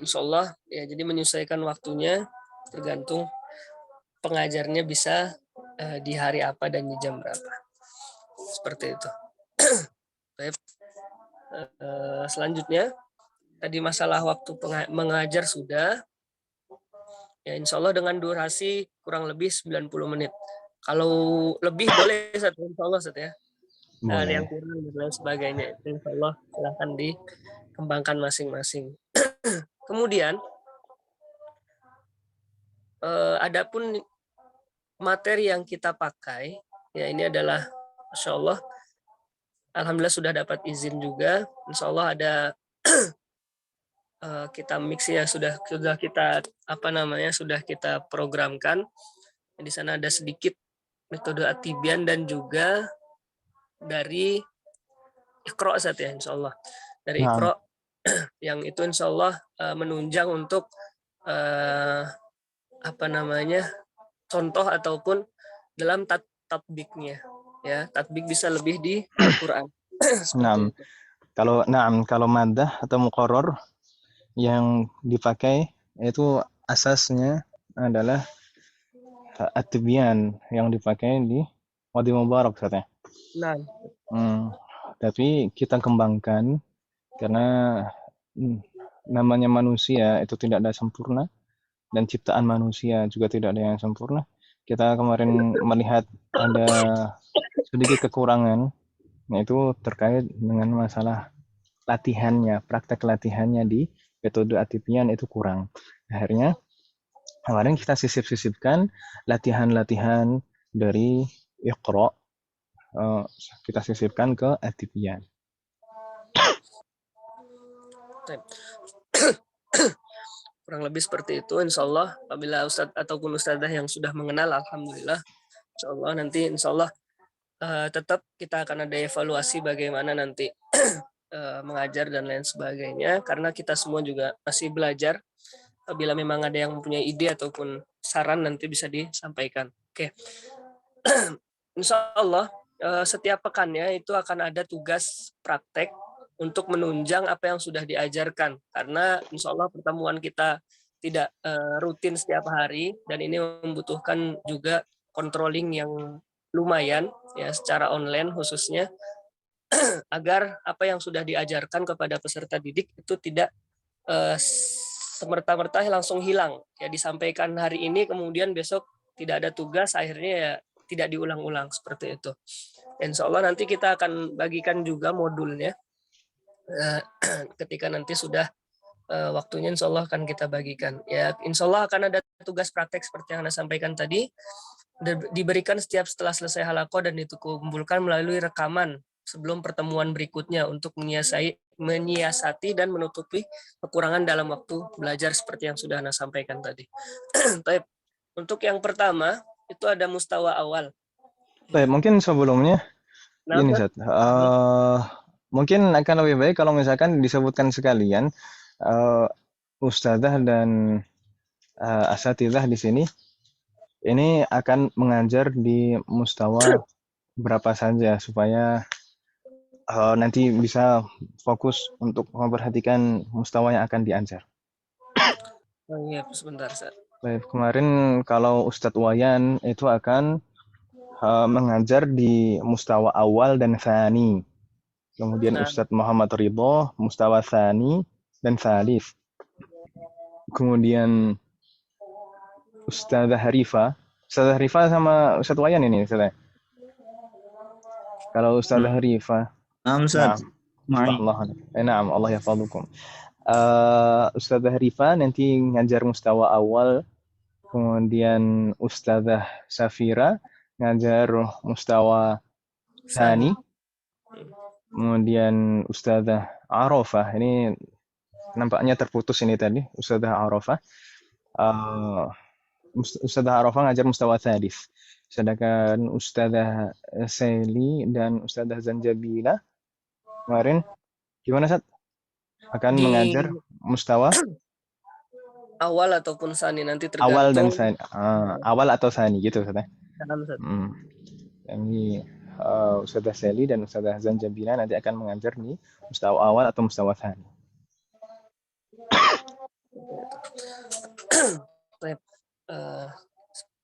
Insyaallah ya, jadi menyesuaikan waktunya tergantung pengajarnya bisa di hari apa dan di jam berapa. Seperti itu. Baik. Selanjutnya tadi masalah waktu mengajar sudah. Ya, insya Allah dengan durasi kurang lebih 90 menit. Kalau lebih boleh satu, insya Allah Ustaz ya. Yang kurang dan lain sebagainya, insya Allah silahkan dikembangkan masing-masing. Kemudian adapun materi yang kita pakai, ya ini adalah insya Allah, alhamdulillah sudah dapat izin juga. Insya Allah ada kita mix ya, sudah kita sudah kita programkan. Di sana ada sedikit metode At-Tibyan dan juga dari Iqra Ustaz ya, insya Allah. Dari Iqra yang itu insya Allah menunjang untuk eh, apa namanya, contoh ataupun dalam tatbiknya, ya. Tatbik bisa lebih di Al-Qur'an. Naam. Seperti itu. Kalau maddah atau muqarrar yang dipakai itu asasnya adalah at-tibyan yang dipakai di Wadi Mubarak katanya. Nah, Tapi kita kembangkan karena namanya manusia itu tidak ada sempurna dan ciptaan manusia juga tidak ada yang sempurna. Kita kemarin melihat ada sedikit kekurangan, yaitu terkait dengan masalah latihannya, praktek latihannya di metode atipian itu kurang. Akhirnya kemarin kita sisip-sisipkan latihan-latihan dari Iqra, kita sisipkan ke atipian. kurang lebih seperti itu. Insya Allah apabila Ustadz ataupun Ustadzah yang sudah mengenal, alhamdulillah, insya Allah nanti insya Allah tetap kita akan ada evaluasi bagaimana nanti mengajar dan lain sebagainya, karena kita semua juga masih belajar. Apabila memang ada yang mempunyai ide ataupun saran nanti bisa disampaikan. Oke. Insya Allah setiap pekannya itu akan ada tugas praktek untuk menunjang apa yang sudah diajarkan, karena insya Allah pertemuan kita tidak rutin setiap hari dan ini membutuhkan juga controlling yang lumayan ya secara online khususnya agar apa yang sudah diajarkan kepada peserta didik itu tidak semerta-merta langsung hilang ya, disampaikan hari ini kemudian besok tidak ada tugas, akhirnya ya tidak diulang-ulang seperti itu. Insya Allah nanti kita akan bagikan juga modulnya ketika nanti sudah waktunya, insya Allah akan kita bagikan. Ya, insya Allah akan ada tugas praktek seperti yang Anda sampaikan tadi, diberikan setiap setelah selesai halaqah dan dikumpulkan melalui rekaman sebelum pertemuan berikutnya untuk menyiasati dan menutupi kekurangan dalam waktu belajar seperti yang sudah Anda sampaikan tadi. Untuk yang pertama, itu ada mustawa awal. Mungkin sebelumnya, ini Zat, mungkin akan lebih baik kalau misalkan disebutkan sekalian ustadzah dan asatidzah di sini ini akan mengajar di mustawa berapa saja supaya nanti bisa fokus untuk memperhatikan mustawa yang akan diajar. Oh iya, sebentar, Ustaz. Baik, kemarin kalau Ustadz Wayan itu akan mengajar di mustawa awal dan tsani. Kemudian Ustadz Muhammad Ridho mustawa tsani dan tsalits. Kemudian Ustadzah Harifah sama Ustadz Wayan ini, Ustadz. Kalau Ustadzah Harifah, Naam, Allah yahfazukum. Ustadzah Harifah nanti ngajar mustawa awal, kemudian Ustadzah Safira ngajar mustawa tsani, kemudian Ustadzah Arafah, ini nampaknya terputus ini tadi, Ustadzah Arafah. Ustadzah Arafah ngajar mustawa tsalits. Sedangkan Ustadzah Seli dan Ustadzah Zanjabila kemarin gimana, Sat? Akan mengajar mustawa awal ataupun tsani, nanti tergantung awal dan tsani. Awal atau tsani gitu, Ustaz. Yang Ustadzah Seli dan Ustadzah Zanjabila nanti akan mengajar di mustawa awal atau mustawa tsani.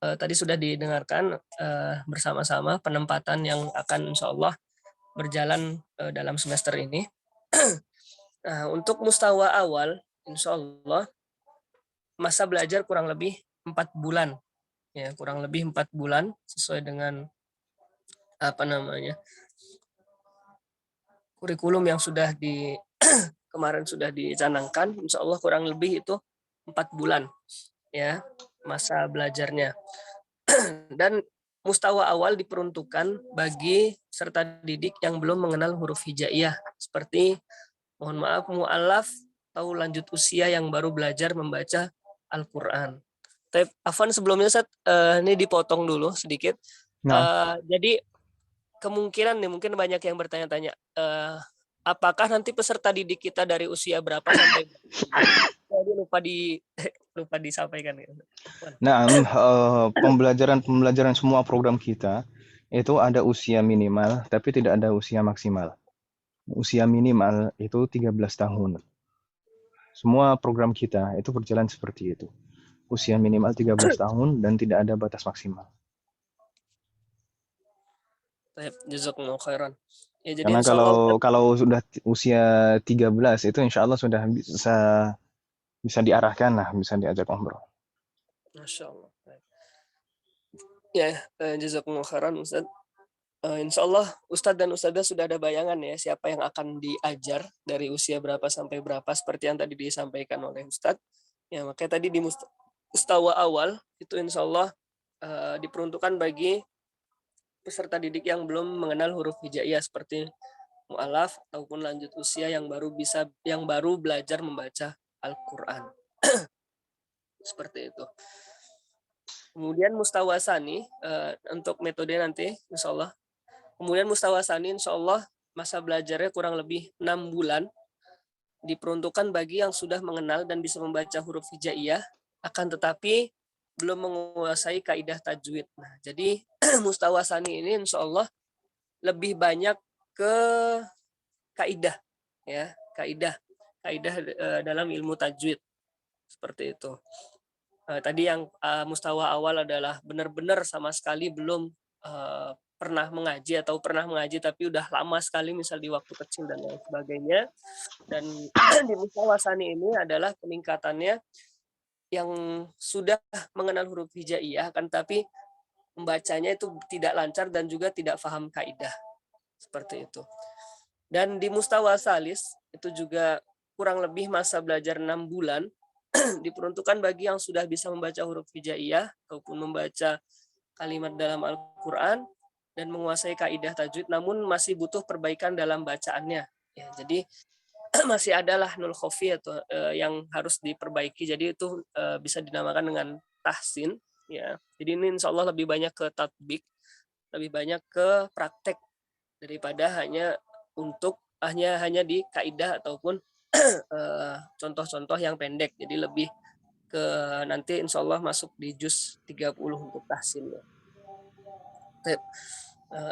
Tadi sudah didengarkan bersama-sama penempatan yang akan insya Allah berjalan dalam semester ini. Untuk mustawa awal, insya Allah masa belajar kurang lebih 4 bulan. Ya, kurang lebih 4 bulan sesuai dengan kurikulum yang sudah kemarin sudah dicanangkan. Insya Allah kurang lebih itu 4 bulan ya masa belajarnya. Dan mustawa awal diperuntukkan bagi peserta didik yang belum mengenal huruf hijaiyah, seperti mohon maaf mu'alaf atau lanjut usia yang baru belajar membaca Al-Quran. Afwan, sebelumnya ini dipotong dulu sedikit. Jadi kemungkinan nih, mungkin banyak yang bertanya-tanya, apakah nanti peserta didik kita dari usia berapa sampai jadi lupa disampaikan. Nah, pembelajaran semua program kita itu ada usia minimal, tapi tidak ada usia maksimal. Usia minimal itu 13 tahun. Semua program kita itu berjalan seperti itu. Usia minimal 13 tahun dan tidak ada batas maksimal. Jazakumullah khairan. Ya, jadi Karena insyaallah kalau sudah usia 13 itu insya Allah sudah bisa diarahkan lah, bisa diajak ngobrol. Masya Allah. Ya, jazakumullah khairan Ustaz. Insya Allah Ustadz dan Ustadzah sudah ada bayangan ya siapa yang akan diajar dari usia berapa sampai berapa seperti yang tadi disampaikan oleh Ustadz. Ya, makanya tadi di mustawa awal itu insya Allah diperuntukkan bagi peserta didik yang belum mengenal huruf hijaiyah seperti mu'alaf ataupun lanjut usia yang baru belajar membaca Al-Qur'an. Seperti itu. Kemudian mustawa sani untuk metode nanti insya Allah. Kemudian mustawa sani insya Allah masa belajarnya kurang lebih 6 bulan diperuntukkan bagi yang sudah mengenal dan bisa membaca huruf hijaiyah akan tetapi belum menguasai kaidah tajwid. Nah, jadi mustawa sani ini insya Allah lebih banyak ke kaidah ya, kaidah dalam ilmu tajwid seperti itu. Tadi yang mustawa awal adalah benar-benar sama sekali belum pernah mengaji atau pernah mengaji tapi udah lama sekali misal di waktu kecil dan lain sebagainya. Dan di mustawa sani ini adalah peningkatannya yang sudah mengenal huruf hijaiyah kan tapi membacanya itu tidak lancar dan juga tidak paham kaidah seperti itu. Dan di mustawa salis itu juga kurang lebih masa belajar 6 bulan diperuntukkan bagi yang sudah bisa membaca huruf hijaiyah ataupun membaca kalimat dalam Al-Qur'an dan menguasai kaidah tajwid namun masih butuh perbaikan dalam bacaannya. Ya, jadi masih adalah nul khofi atau yang harus diperbaiki. Jadi itu bisa dinamakan dengan tahsin ya. Jadi ini insya Allah lebih banyak ke tatbik, lebih banyak ke praktek daripada hanya di kaidah ataupun contoh-contoh yang pendek. Jadi lebih ke nanti insya Allah masuk di juz 30 untuk tahsin ya.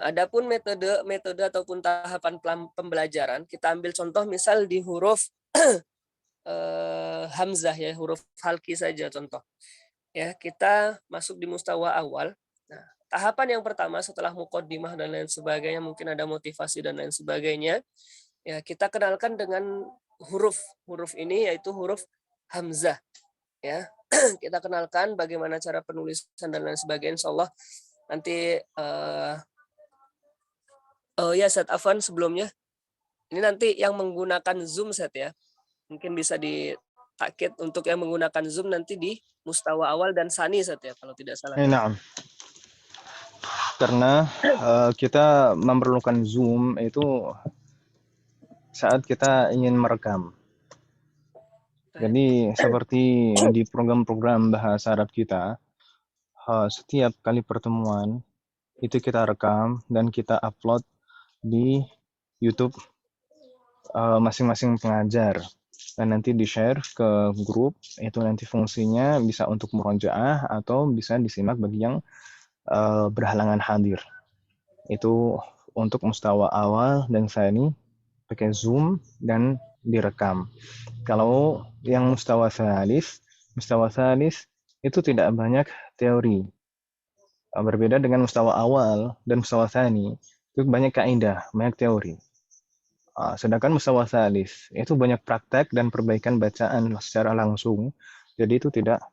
Adapun metode ataupun tahapan pembelajaran, kita ambil contoh misal di huruf hamzah ya, huruf halki saja contoh. Ya, kita masuk di mustawa awal. Nah, tahapan yang pertama setelah muqaddimah dan lain sebagainya, mungkin ada motivasi dan lain sebagainya. Ya, kita kenalkan dengan huruf ini yaitu huruf hamzah. Ya, kita kenalkan bagaimana cara penulisan dan lain sebagainya. Insyaallah nanti ya Set Afwan sebelumnya ini nanti yang menggunakan Zoom Set ya mungkin bisa ditakkit untuk yang menggunakan Zoom nanti di mustawa awal dan sani Set ya kalau tidak salah. Nah, karena kita memerlukan Zoom itu saat kita ingin merekam. Jadi seperti di program-program bahasa Arab kita, setiap kali pertemuan itu kita rekam dan kita upload di YouTube masing-masing pengajar dan nanti di-share ke grup. Itu nanti fungsinya bisa untuk murojaah atau bisa disimak bagi yang berhalangan hadir. Itu untuk mustawa awal dan sani pakai Zoom dan direkam. Kalau yang mustawa salis itu tidak banyak teori. Berbeda dengan mustawa awal dan mustawa sani, itu banyak kaidah, banyak teori. Sedangkan mustawa salis itu banyak praktek dan perbaikan bacaan secara langsung. Jadi itu tidak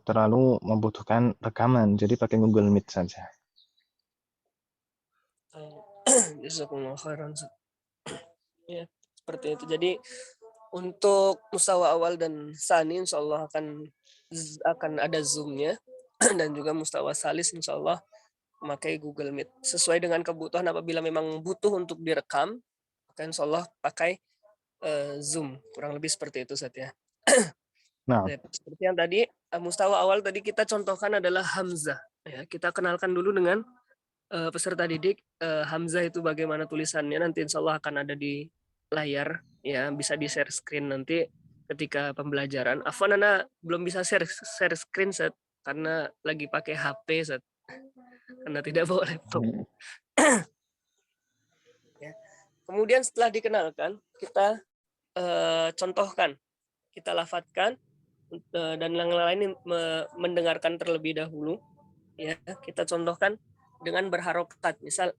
terlalu membutuhkan rekaman. Jadi pakai Google Meet saja. Jazakumullah khairan. Ya, seperti itu. Jadi untuk mustawa awal dan sani insyaallah akan ada Zoom-nya dan juga mustawa salis insyaallah memakai Google Meet sesuai dengan kebutuhan. Apabila memang butuh untuk direkam maka insyaallah pakai Zoom, kurang lebih seperti itu saja. Nah, seperti yang tadi mustawa awal tadi kita contohkan adalah hamzah ya, kita kenalkan dulu dengan peserta didik hamzah itu bagaimana tulisannya, nanti insyaallah akan ada di layar ya, bisa di share screen nanti ketika pembelajaran. Afwan Ana belum bisa share screenshot karena lagi pakai HP, Ustaz. Karena tidak bawa laptop. Ya. Kemudian setelah dikenalkan, kita contohkan, kita lafadzkan, dan yang lain mendengarkan terlebih dahulu. Ya, kita contohkan dengan berharokat, misal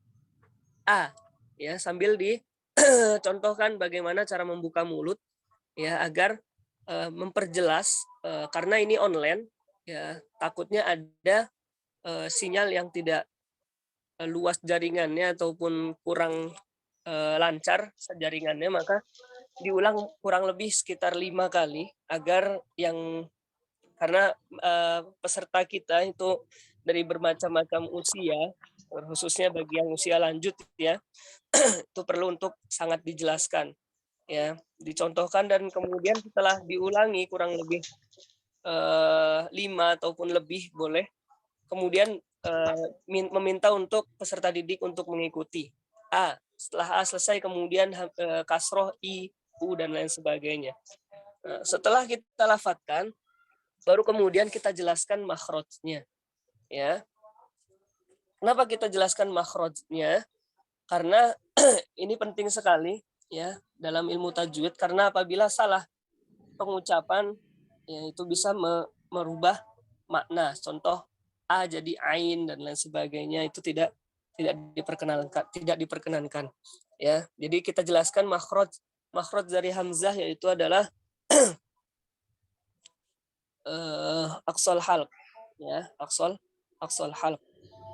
A, ya, sambil dicontohkan bagaimana cara membuka mulut, ya, agar memperjelas, karena ini online, ya, takutnya ada sinyal yang tidak luas jaringannya ataupun kurang lancar jaringannya, maka diulang kurang lebih sekitar 5 kali agar karena peserta kita itu dari bermacam-macam usia, khususnya bagi yang usia lanjut, ya, itu perlu untuk sangat dijelaskan, ya, dicontohkan, dan kemudian setelah diulangi kurang lebih 5 ataupun lebih boleh, kemudian meminta untuk peserta didik untuk mengikuti. A, setelah A selesai kemudian kasroh, I, U, dan lain sebagainya. Setelah kita lafadzkan, baru kemudian kita jelaskan makhrajnya, ya. Kenapa kita jelaskan makhrajnya? Karena ini penting sekali, ya, dalam ilmu tajwid, karena apabila salah pengucapan, ya, itu bisa merubah makna. Contoh A jadi ain dan lain sebagainya, itu tidak diperkenankan, ya. Jadi kita jelaskan makhraj dari hamzah, yaitu adalah aqsal halq, ya, aqsal halq,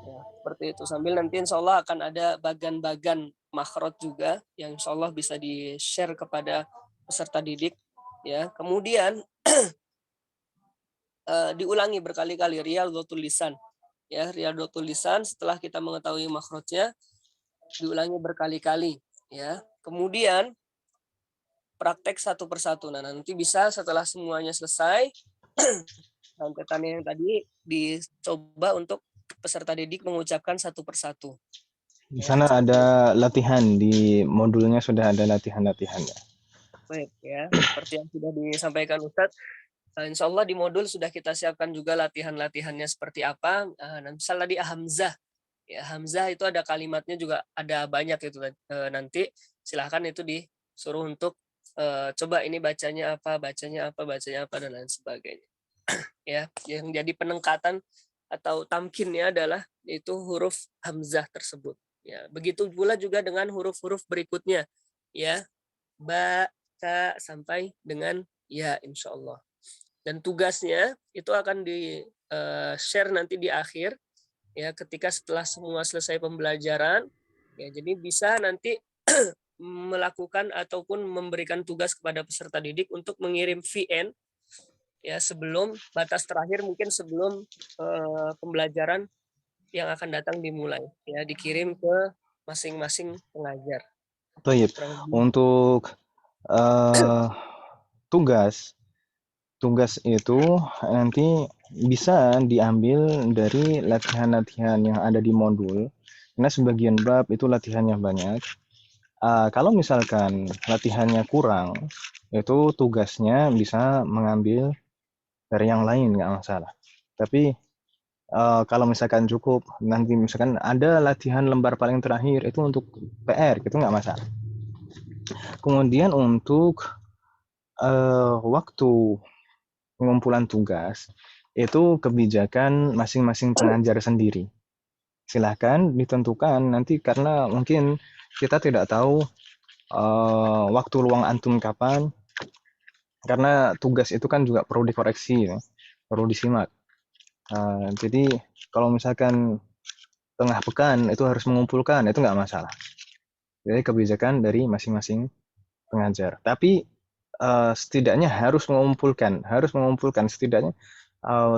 ya, seperti itu. Sambil nanti insya Allah akan ada bagan-bagan makhraj juga yang insya Allah bisa di-share kepada peserta didik, ya. Kemudian diulangi berkali-kali riyadhatul lisan, ya, riyadhatul lisan. Setelah kita mengetahui makhrajnya, diulangi berkali-kali, ya. Kemudian praktek satu persatu. Nah, nanti bisa setelah semuanya selesai, rentetannya yang tadi dicoba untuk peserta didik mengucapkan satu persatu. Di sana ada latihan, di modulnya sudah ada latihan-latihannya. Baik, ya, seperti yang sudah disampaikan Ustadz, insya Allah di modul sudah kita siapkan juga latihan-latihannya seperti apa. Nah, misalnya tadi hamzah, ya, hamzah itu ada kalimatnya juga ada banyak itu, nanti silahkan itu disuruh untuk coba ini bacanya apa, dan lain sebagainya. Ya, yang jadi penengkatan atau tamkinnya adalah itu huruf hamzah tersebut, ya. Begitu pula juga dengan huruf-huruf berikutnya, ya, ba, ka, sampai dengan ya, insya Allah. Dan tugasnya itu akan di share nanti di akhir, ya, ketika setelah semua selesai pembelajaran, ya. Jadi bisa nanti melakukan ataupun memberikan tugas kepada peserta didik untuk mengirim VN, ya, sebelum batas terakhir, mungkin sebelum pembelajaran yang akan datang dimulai, ya, dikirim ke masing-masing pengajar. Baik. Untuk tugas itu nanti bisa diambil dari latihan-latihan yang ada di modul, karena sebagian bab itu latihannya banyak. Kalau misalkan latihannya kurang, itu tugasnya bisa mengambil dari yang lain, nggak masalah. Tapi kalau misalkan cukup, nanti misalkan ada latihan lembar paling terakhir, itu untuk PR, gitu nggak masalah. Kemudian untuk waktu pengumpulan tugas, itu kebijakan masing-masing pengajar sendiri. Silahkan ditentukan nanti, karena mungkin kita tidak tahu waktu luang antum kapan, karena tugas itu kan juga perlu dikoreksi, ya, perlu disimak. Jadi kalau misalkan tengah pekan itu harus mengumpulkan, itu nggak masalah. Jadi kebijakan dari masing-masing pengajar. Tapi setidaknya harus mengumpulkan setidaknya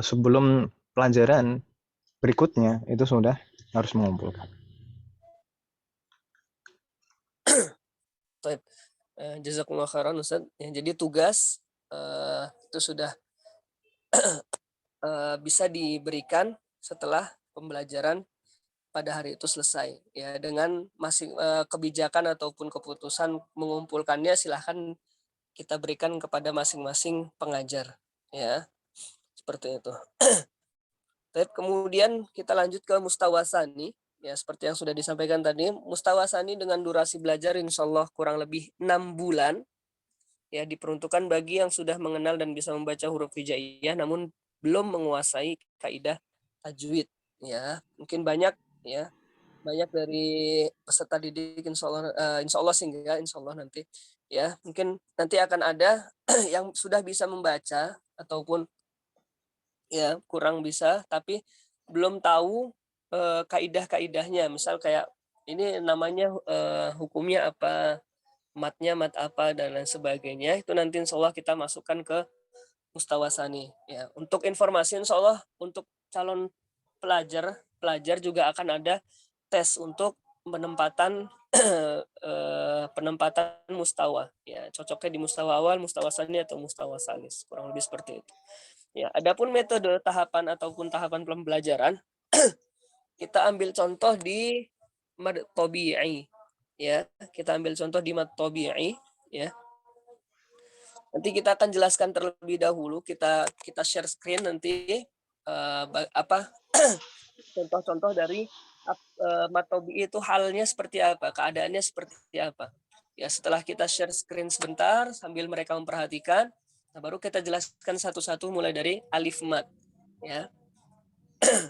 sebelum pelajaran berikutnya itu sudah harus mengumpulkan. Jazakumullah khairan Ustaz. Ya, jadi tugas itu sudah bisa diberikan setelah pembelajaran pada hari itu selesai, ya. Dengan kebijakan ataupun keputusan mengumpulkannya silahkan kita berikan kepada masing-masing pengajar, ya. Seperti itu. Baik, kemudian kita lanjut ke mustawasani, ya seperti yang sudah disampaikan tadi. Mustawasani dengan durasi belajar insya Allah kurang lebih 6 bulan, ya diperuntukkan bagi yang sudah mengenal dan bisa membaca huruf hijaiyah namun belum menguasai kaidah tajwid, ya. Mungkin banyak, ya, banyak dari peserta didik insya Allah sehingga insya Allah nanti, ya, mungkin nanti akan ada yang sudah bisa membaca ataupun ya kurang bisa tapi belum tahu kaidah-kaidahnya. Misal kayak ini namanya hukumnya apa, matnya mat apa dan lain sebagainya. Itu nanti insya Allah kita masukkan ke mustawasani. Ya, untuk informasi insya Allah untuk calon pelajar juga akan ada tes untuk penempatan penempatan mustawa. Ya, cocoknya di mustawa awal, mustawa sani atau mustawa salis. Kurang lebih seperti itu. Ya, adapun metode tahapan ataupun tahapan pembelajaran kita ambil contoh di mad tabi'i, ya. Kita ambil contoh di mad tabi'i, ya. Nanti kita akan jelaskan terlebih dahulu, kita share screen nanti apa contoh-contoh dari mad tabi'i itu halnya seperti apa, keadaannya seperti apa. Ya, setelah kita share screen sebentar sambil mereka memperhatikan, nah, baru kita jelaskan satu-satu mulai dari alif mat, ya.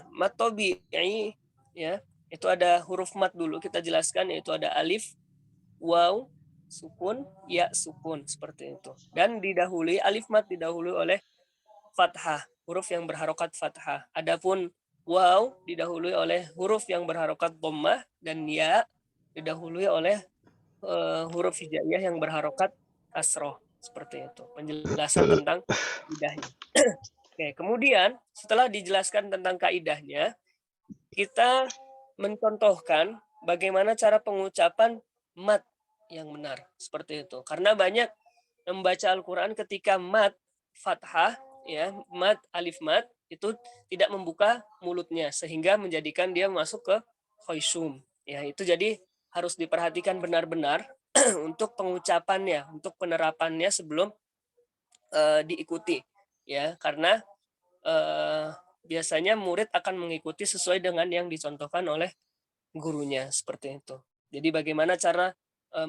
Mat tabi'i, ya, itu ada huruf mat dulu kita jelaskan, yaitu ada alif, waw, sukun, ya sukun, seperti itu. Dan didahului alif mat didahului oleh fathah, huruf yang berharokat fathah. Adapun waw didahului oleh huruf yang berharokat dhammah dan ya didahului oleh huruf hijaiyah yang berharokat kasroh. Seperti itu penjelasan tentang kaidahnya. Oke, kemudian setelah dijelaskan tentang kaidahnya, kita mencontohkan bagaimana cara pengucapan mat yang benar. Seperti itu. Karena banyak membaca Al-Quran ketika mat fathah, ya, mat alif mat itu tidak membuka mulutnya sehingga menjadikan dia masuk ke khoisum. Ya, itu jadi harus diperhatikan benar-benar untuk pengucapannya, untuk penerapannya sebelum diikuti, ya, karena biasanya murid akan mengikuti sesuai dengan yang dicontohkan oleh gurunya, seperti itu. Jadi bagaimana cara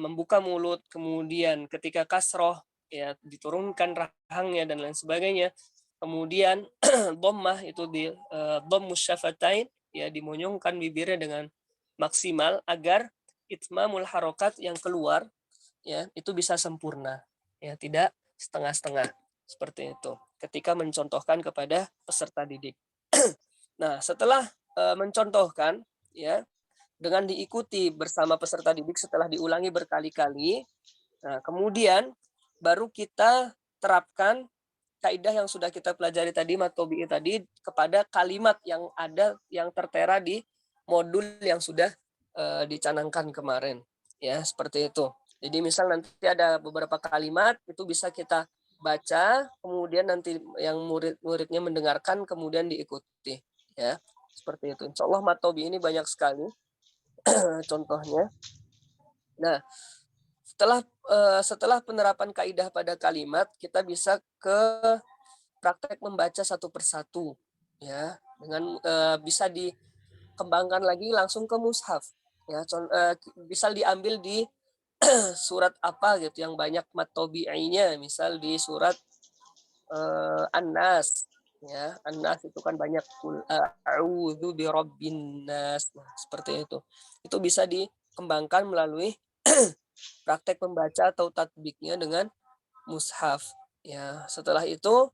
membuka mulut, kemudian ketika kasroh, ya, diturunkan rahangnya dan lain sebagainya. Kemudian dhammah itu di dhammus syafatain, ya, dimonyongkan bibirnya dengan maksimal agar itmamul harokat yang keluar, ya, itu bisa sempurna, ya, tidak setengah-setengah, seperti itu ketika mencontohkan kepada peserta didik. Nah, setelah mencontohkan, ya, dengan diikuti bersama peserta didik setelah diulangi berkali-kali, nah, kemudian baru kita terapkan kaidah yang sudah kita pelajari tadi, mat tabi'i tadi, kepada kalimat yang ada yang tertera di modul yang sudah dicanangkan kemarin, ya, seperti itu. Jadi misal nanti ada beberapa kalimat itu bisa kita baca, kemudian nanti yang murid-muridnya mendengarkan, kemudian diikuti, ya, seperti itu. Insya Allah mat tabi'i ini banyak sekali contohnya. Nah, setelah penerapan kaidah pada kalimat, kita bisa ke praktek membaca satu persatu, ya, dengan bisa dikembangkan lagi langsung ke mushaf, ya. Bisa diambil di surat apa gitu yang banyak mat tabi'inya, misal di surat An-Nas, ya. An-Nas itu kan banyak a'udzu birabbin nas, seperti itu. Itu bisa dikembangkan melalui praktek membaca atau tatbiknya dengan mushaf, ya. Setelah itu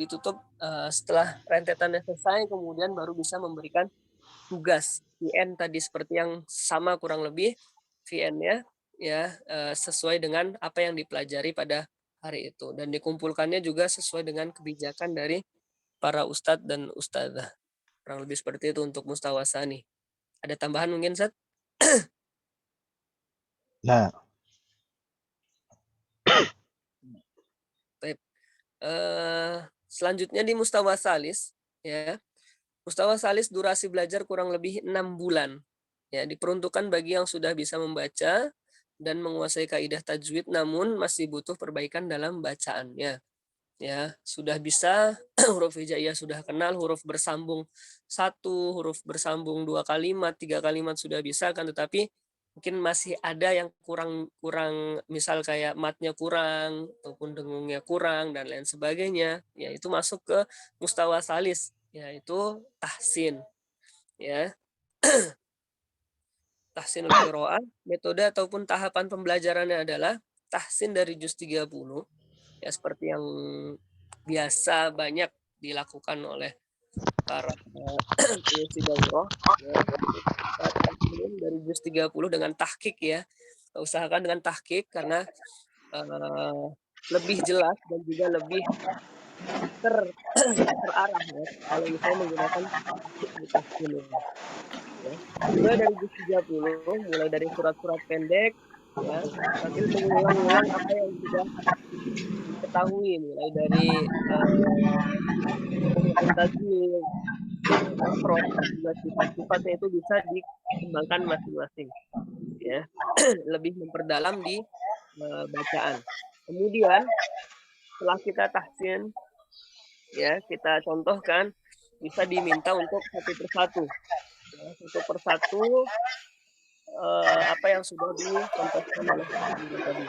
ditutup setelah rentetannya selesai, kemudian baru bisa memberikan tugas VN tadi seperti yang sama kurang lebih VN-nya, ya, sesuai dengan apa yang dipelajari pada hari itu dan dikumpulkannya juga sesuai dengan kebijakan dari para ustadz dan ustadzah. Kurang lebih seperti itu untuk mustawasani. Ada tambahan mungkin, Ustaz? Nah, Selanjutnya di mustawa salis, ya. Mustawa salis durasi belajar kurang lebih 6 bulan. Ya, diperuntukkan bagi yang sudah bisa membaca dan menguasai kaidah tajwid, namun masih butuh perbaikan dalam bacaannya. Ya, sudah bisa huruf hijaiyah sudah kenal, huruf bersambung 1, huruf bersambung 2 kalimat, 3 kalimat sudah bisa kan, tetapi mungkin masih ada yang kurang kurang misal kayak matnya kurang ataupun dengungnya kurang dan lain sebagainya. Ya, itu masuk ke mustawa salis, yaitu tahsin, ya. Tahsinul qiraah, metode ataupun tahapan pembelajarannya adalah tahsin dari juz 30, ya seperti yang biasa banyak dilakukan oleh para pengisi daurah, ya. Tahsin dari juz 30 dengan tahqiq, ya. Usahakan dengan tahqiq karena lebih jelas dan juga lebih terarah, ya, kalau misalnya menggunakan tahqiq di tahsin ini. Ya. Mulai dari juz 30, mulai dari surat-surat pendek, ya, sambil mengulang-ulang apa yang sudah diketahui, mulai dari hukum tajwid, makhraj, dan juga sifat-sifatnya itu bisa dikembangkan masing-masing, ya. Lebih memperdalam di bacaan. Kemudian setelah kita tahsin, ya, kita contohkan, bisa diminta untuk satu persatu. Ya, satu persatu apa yang sudah dicontohkan oleh guru tadi.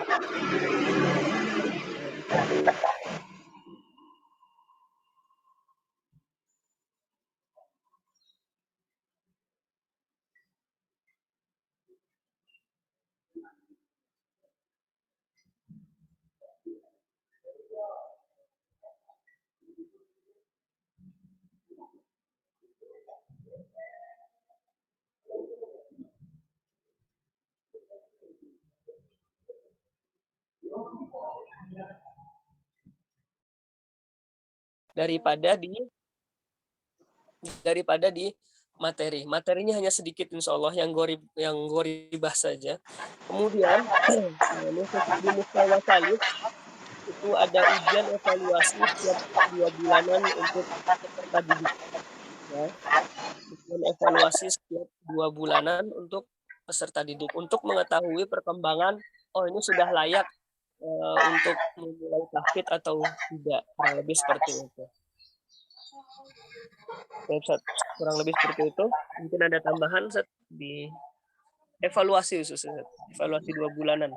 daripada di materi. Materinya hanya sedikit insya Allah yang goribah saja. Kemudian di mustawa salis itu ada ujian evaluasi setiap 2 bulanan untuk peserta didik. Ya. Ujian evaluasi setiap 2 bulanan untuk peserta didik untuk mengetahui perkembangan, oh ini sudah layak untuk memulai tahfidz atau tidak, kurang lebih seperti itu. Kurang lebih seperti itu. Mungkin ada tambahan Ustaz, di evaluasi khusus, evaluasi 2 bulanan.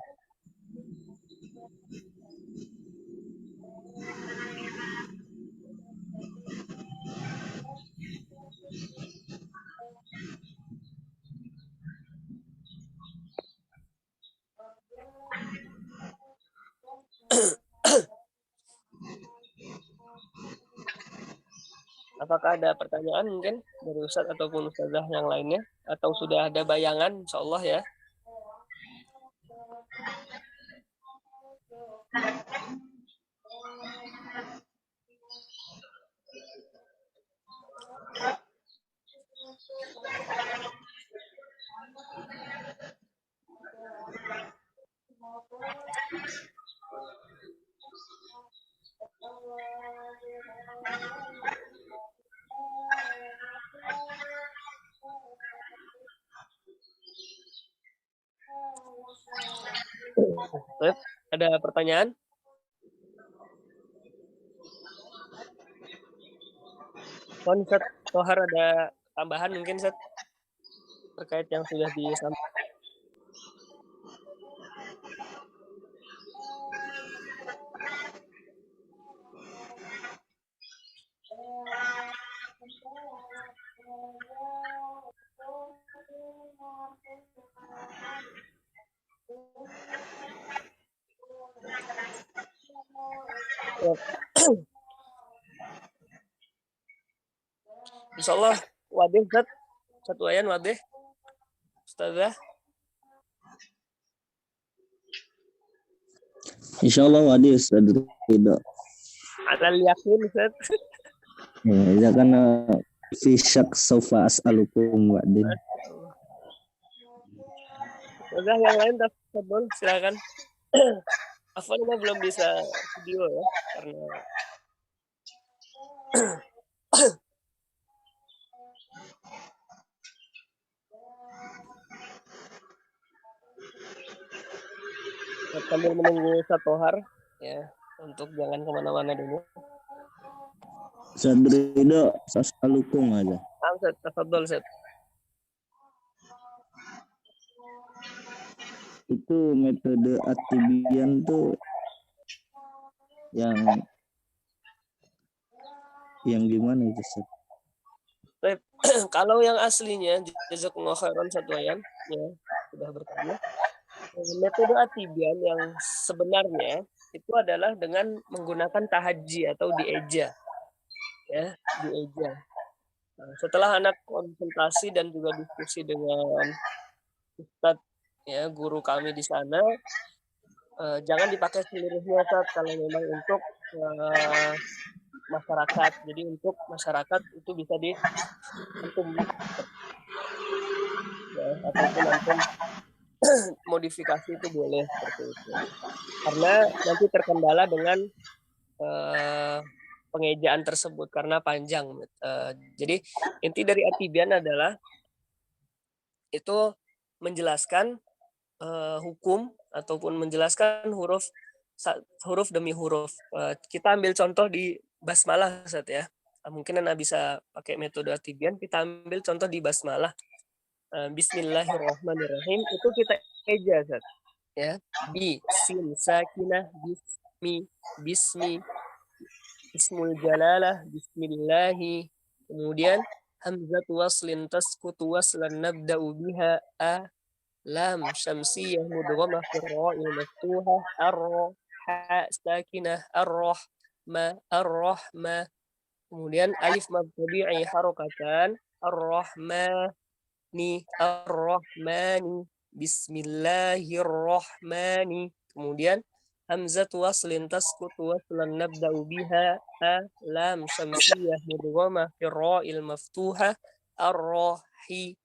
Apakah ada pertanyaan mungkin dari Ustadz ataupun Ustazah yang lainnya? Atau sudah ada bayangan insya Allah, ya? Ada pertanyaan? Ustaz Tohar ada tambahan mungkin Ustaz terkait yang sudah disampaikan? Insya Allah wadih Ustaz, satu ayan wadih Ustazah. Insya Allah wadih Ustaz Ridho. Alal yakin Ustaz. Ya karena fi syak saufa as'alukum wadih. Ustazah yang lain tafadhol silakan. Afwan ini belum bisa video ya karena sambil menunggu Satohar ya, untuk jangan kemana-mana dulu. Ustaz Ridho, as'alukum aja. Ustaz, tafadhol Ustaz. Itu metode Atibian tuh yang gimana itu, Ustaz? Kalau yang aslinya, jazakumullah khairan Satwayan, ya sudah bertanya. Metode Atibian yang sebenarnya itu adalah dengan menggunakan tahaji atau dieja, ya dieja. Nah, setelah anak konsultasi dan juga diskusi dengan Ustadz, ya guru kami di sana, jangan dipakai seluruhnya Ustadz kalau memang untuk masyarakat. Jadi untuk masyarakat itu bisa diantum ya, ataupun antum modifikasi itu boleh seperti itu. Karena nanti terkendala dengan pengejaan tersebut karena panjang. Jadi inti dari Atibian adalah itu menjelaskan hukum ataupun menjelaskan huruf demi huruf. Kita ambil contoh di basmalah Ustaz ya. Mungkin Anda bisa pakai metode Atibian, kita ambil contoh di basmalah. Bismillahirrahmanirrahim itu kita eja Ustaz. Ya, bi, sin, sakinah, bismi, ismul jalalah, bismillahi. Kemudian hamzatu waslin taskutu waslan nabda'u biha lam syamsiyah mudghamah fi ra'il maftuhah ha sakinah ar-rahma. Kemudian alif mad tabi'i harakatan ar-rahmani bismillahirrahmani. Kemudian hamzatu waslin taskutu waslan nabda'u biha lam syamsiyah mudghamah fi ra'il maftuhah ar-rahi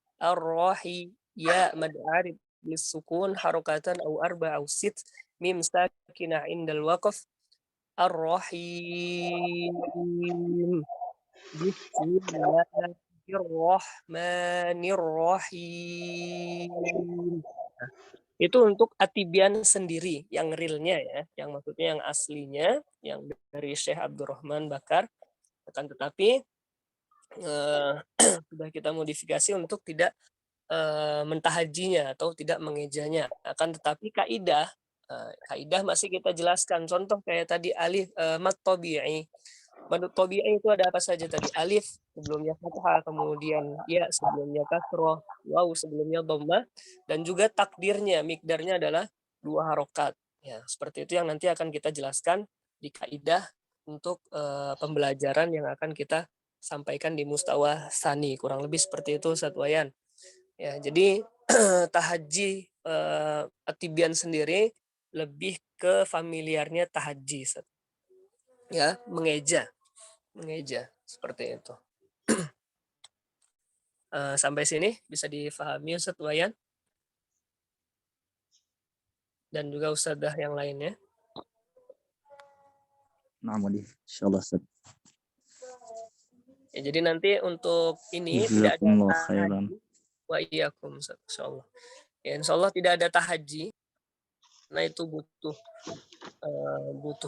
ya mad arif lisukun harakatan au arba au sit mim sakinah indal waqf ar-rahim bismillahirrahmanirrahim. Itu untuk Atibian sendiri yang realnya ya, yang maksudnya yang aslinya yang dari Syekh Abdurrahman Bakar. Akan tetapi sudah kita modifikasi untuk tidak mentahajinya atau tidak mengejanya. Akan tetapi kaidah masih kita jelaskan. Contoh kayak tadi alif mad tabi'i. Mad tabi'i itu ada apa saja tadi? Alif sebelumnya fathah, kemudian ya sebelumnya kasroh, waw sebelumnya dhammah, dan juga takdirnya, mikdarnya adalah 2 harokat. Ya, seperti itu yang nanti akan kita jelaskan di kaidah untuk pembelajaran yang akan kita sampaikan di Mustawa Sani. Kurang lebih seperti itu Ustaz Wayan. Ya, jadi tahaji Atibian sendiri lebih ke familiarnya tahaji, ya mengeja seperti itu. Sampai sini bisa difahami Ustaz Wayan dan juga ustadzah yang lainnya. Nah, insyaallah Ustaz. Ya, jadi nanti untuk ini tidak ada khairan. Wa iyyakum insyaallah. Ya, insyaallah tidak ada tahaji. Nah, itu butuh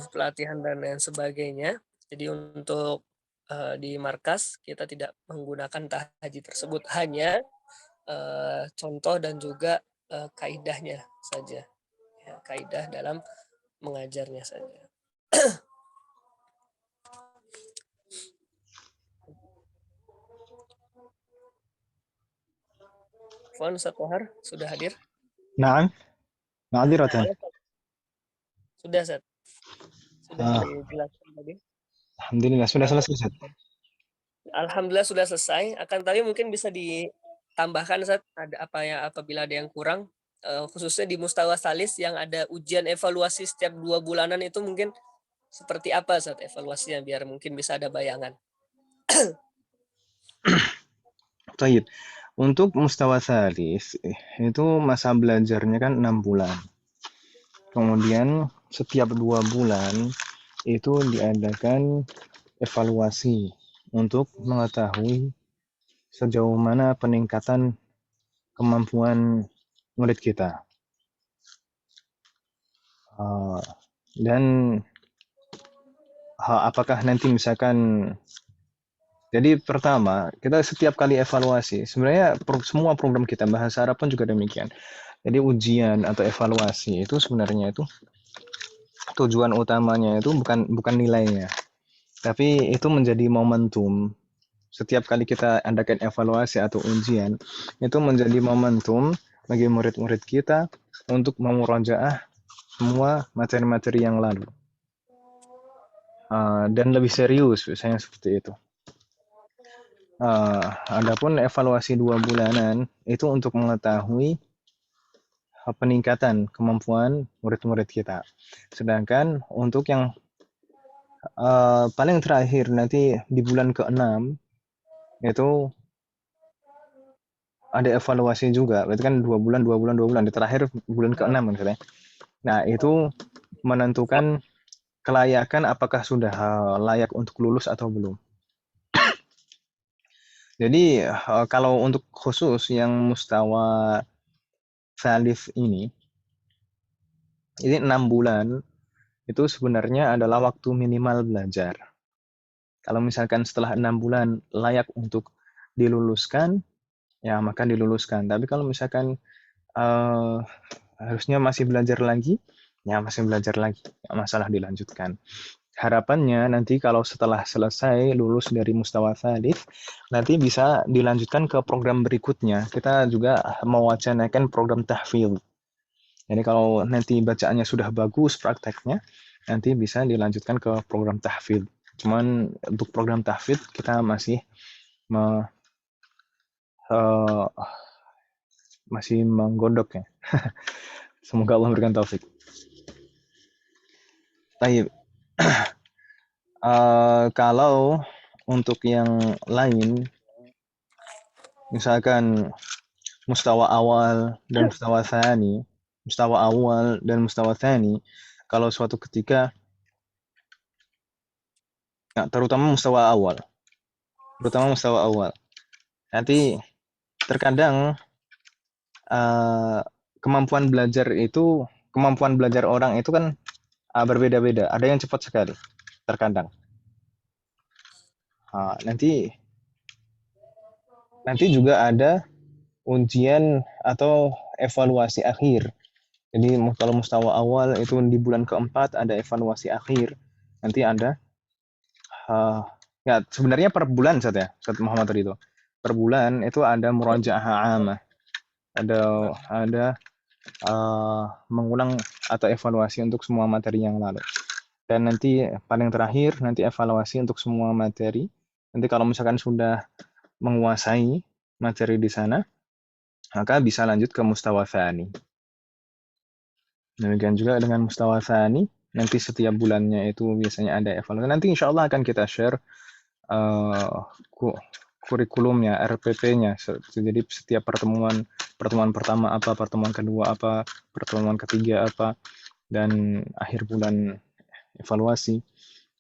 pelatihan dan lain sebagainya. Jadi untuk di markas kita tidak menggunakan tahaji tersebut, hanya contoh dan juga kaidahnya saja. Ya, kaidah dalam mengajarnya saja. Fon Satohar sudah hadir? Naam. Ma'adziratan. Sudah, Sat. Sudah dijelaskan tadi. Alhamdulillah sudah selesai, Ustaz. Alhamdulillah sudah selesai. Akan tapi mungkin bisa ditambahkan, Sat, ada apabila ada yang kurang, khususnya di Mustawa Salis yang ada ujian evaluasi setiap 2 bulanan itu mungkin seperti apa, Sat, evaluasinya biar mungkin bisa ada bayangan. Baik. Untuk Mustawa Salis itu masa belajarnya kan 6 bulan. Kemudian setiap 2 bulan itu diadakan evaluasi untuk mengetahui sejauh mana peningkatan kemampuan murid kita. Dan apakah nanti misalkan, jadi pertama kita setiap kali evaluasi sebenarnya semua program kita bahasa Arab pun juga demikian. Jadi ujian atau evaluasi itu sebenarnya itu tujuan utamanya itu bukan nilainya, tapi itu menjadi momentum. Setiap kali kita adakan evaluasi atau ujian, itu menjadi momentum bagi murid-murid kita untuk memurajaah semua materi-materi yang lalu. Dan lebih serius, biasanya seperti itu. Adapun evaluasi 2 bulanan, itu untuk mengetahui peningkatan kemampuan murid-murid kita. Sedangkan untuk yang paling terakhir nanti di bulan ke-6 itu ada evaluasi juga. Berarti kan 2 bulan, 2 bulan, 2 bulan. Di terakhir bulan ke-6 misalnya. Nah, itu menentukan kelayakan apakah sudah layak untuk lulus atau belum. Jadi kalau untuk khusus yang mustawa thalith ini 6 bulan itu sebenarnya adalah waktu minimal belajar. Kalau misalkan setelah 6 bulan layak untuk diluluskan, ya maka diluluskan. Tapi kalau misalkan harusnya masih belajar lagi, ya masih belajar lagi, nggak masalah dilanjutkan. Harapannya nanti kalau setelah selesai lulus dari mustawa thalith, nanti bisa dilanjutkan ke program berikutnya. Kita juga mewacanakan program tahfidz. Jadi kalau nanti bacaannya sudah bagus prakteknya, nanti bisa dilanjutkan ke program tahfidz. Cuman untuk program tahfidz kita masih menggodok ya. Semoga Allah memberikan taufik. Baik. Kalau untuk yang lain, misalkan mustawa awal dan mustawa tsani, kalau suatu ketika, nah, terutama mustawa awal, nanti terkadang kemampuan belajar orang itu kan berbeda-beda. Ada yang cepat sekali, terkadang. Nanti juga ada ujian atau evaluasi akhir. Jadi kalau mustawa awal itu di bulan ke-4 ada evaluasi akhir. Nanti ada ya sebenarnya per bulan saja, Ustaz Muhammad tadi itu. Per bulan itu ada murajaah amah. Ada mengulang atau evaluasi untuk semua materi yang lalu. Dan nanti paling terakhir nanti evaluasi untuk semua materi. Nanti kalau misalkan sudah menguasai materi di sana, maka bisa lanjut ke mustawa tsani. Demikian juga dengan mustawa tsani, nanti setiap bulannya itu biasanya ada evaluasi. Nanti insya Allah akan kita share kurikulumnya, RPP-nya. Jadi setiap pertemuan pertama apa, pertemuan kedua apa, pertemuan ketiga apa, dan akhir bulan evaluasi.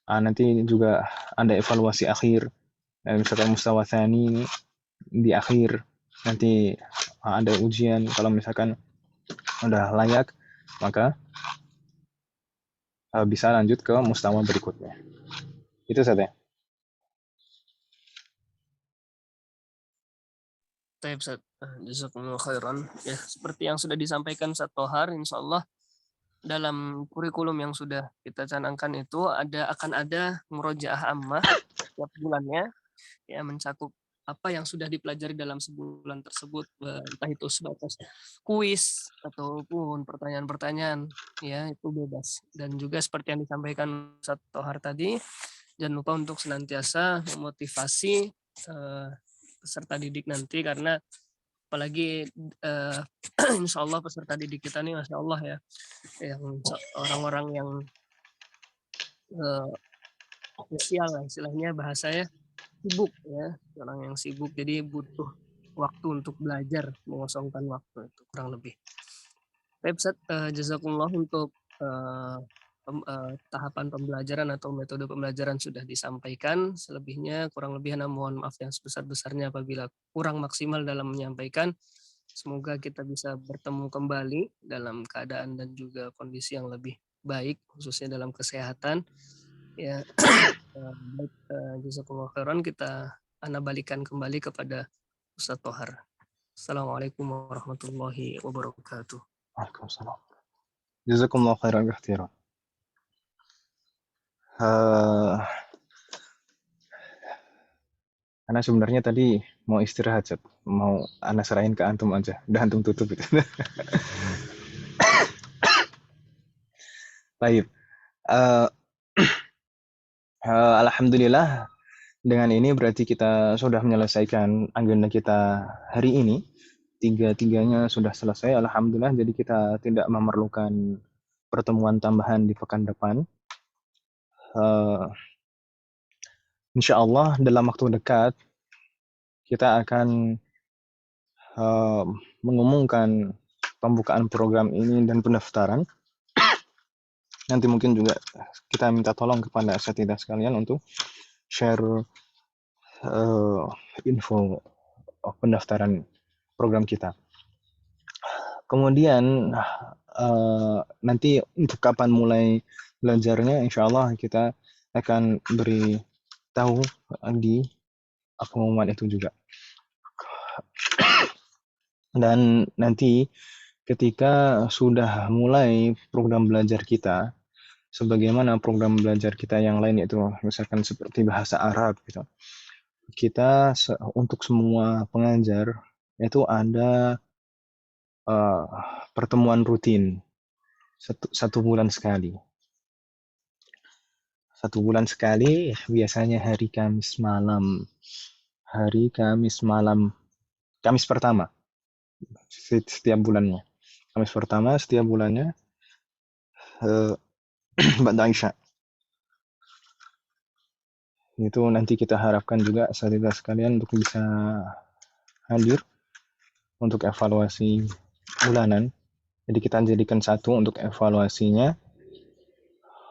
Nanti juga ada evaluasi akhir. Misalkan mustawa tsani di akhir nanti ada ujian. Kalau misalkan udah layak, maka bisa lanjut ke mustawa berikutnya. Itu saja. Baik, Ustaz. Jazakumullah khairan. Ya, seperti yang sudah disampaikan Ustaz Tohar, insya Allah dalam kurikulum yang sudah kita canangkan itu akan ada murojaah ammah setiap bulannya, ya mencakup apa yang sudah dipelajari dalam sebulan tersebut, entah itu sebatas kuis ataupun pertanyaan-pertanyaan, ya itu bebas. Dan juga seperti yang disampaikan Ustaz Tohar tadi, jangan lupa untuk senantiasa memotivasi peserta didik nanti, karena apalagi insya Allah peserta didik kita nih masya Allah ya, yang orang-orang yang sosial lah istilahnya, bahasanya sibuk ya, orang yang sibuk, jadi butuh waktu untuk belajar, mengosongkan waktu itu kurang lebih. Baik Ustaz, jazakumullah untuk tahapan pembelajaran atau metode pembelajaran sudah disampaikan. Selebihnya kurang lebih mohon maaf yang sebesar-besarnya apabila kurang maksimal dalam menyampaikan. Semoga kita bisa bertemu kembali dalam keadaan dan juga kondisi yang lebih baik, khususnya dalam kesehatan. Ya, baik, jazakumullah khairan, Ana balikan kembali kepada Ustadz Tohar. Assalamualaikum warahmatullahi wabarakatuh. Waalaikumsalam. Jazakumullah khairan katsiran. Karena sebenarnya tadi mau istirahat, Cep. Mau Ana serahin ke antum aja. Udah antum tutup itu. Baik. Alhamdulillah, dengan ini berarti kita sudah menyelesaikan agenda kita hari ini. Tiga-tiganya sudah selesai, alhamdulillah. Jadi kita tidak memerlukan pertemuan tambahan di pekan depan. Insya Allah dalam waktu dekat kita akan mengumumkan pembukaan program ini dan pendaftaran. Nanti mungkin juga kita minta tolong kepada asatidzah sekalian untuk share info pendaftaran program kita. Kemudian nanti untuk kapan mulai belajarnya, insya Allah kita akan beri tahu di pengumuman itu juga. Dan nanti ketika sudah mulai program belajar kita, sebagaimana program belajar kita yang lain, yaitu misalkan seperti bahasa Arab gitu, kita untuk semua pengajar itu ada pertemuan rutin satu bulan sekali. Satu bulan sekali, biasanya hari Kamis malam. Hari Kamis malam, Kamis pertama setiap bulannya. Kamis pertama setiap bulannya Ba'da Isya. Itu nanti kita harapkan juga asatidzah sekalian untuk bisa hadir untuk evaluasi bulanan. Jadi kita jadikan satu untuk evaluasinya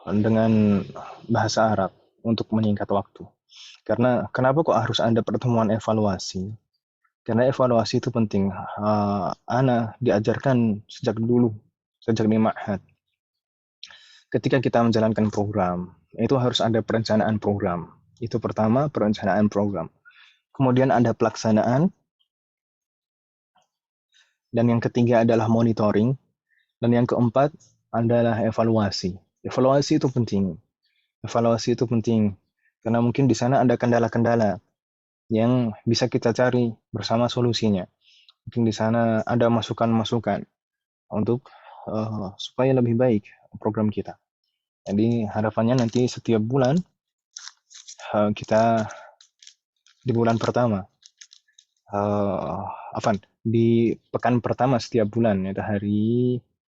dengan bahasa Arab untuk menyingkat waktu. Karena kenapa kok harus ada pertemuan evaluasi? Karena evaluasi itu penting. Ana diajarkan sejak dulu, sejak di ma'had. Ketika kita menjalankan program, itu harus ada perencanaan program. Itu pertama, perencanaan program. Kemudian ada pelaksanaan. Dan yang ketiga adalah monitoring. Dan yang keempat adalah evaluasi. Evaluasi itu penting. Evaluasi itu penting. Karena mungkin di sana ada kendala-kendala yang bisa kita cari bersama solusinya. Mungkin di sana ada masukan-masukan untuk supaya lebih baik program kita. Jadi harapannya nanti setiap bulan kita di bulan pertama, di pekan pertama setiap bulan, yaitu hari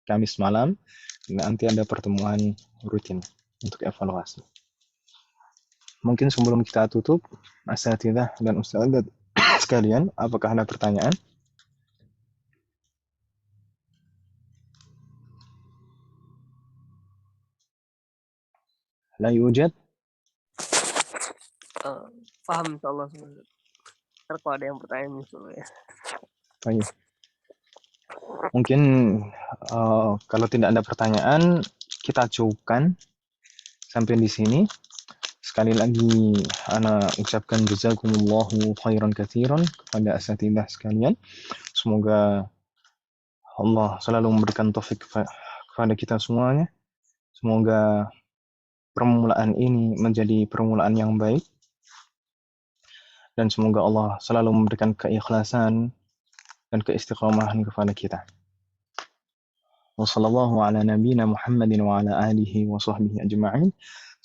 Kamis malam, nanti ada pertemuan rutin untuk evaluasi. Mungkin sebelum kita tutup, asatidzah dan ustadzah sekalian, apakah ada pertanyaan? La yujad? Paham insyaallah. Ntar kalau ada yang bertanya misalnya ya. Baik. Mungkin kalau tidak ada pertanyaan, kita cukupkan sampai di sini. Sekali lagi ana ucapkan jazakumullahu khairan katsiran kepada asatidzah sekalian. Semoga Allah selalu memberikan taufik kepada kita semuanya. Semoga permulaan ini menjadi permulaan yang baik. Dan semoga Allah selalu memberikan keikhlasan dan keistiqomahan kepada kita. Wassallallahu ala nabiyyina Muhammadin wa ala alihi wa sahbihi ajma'in.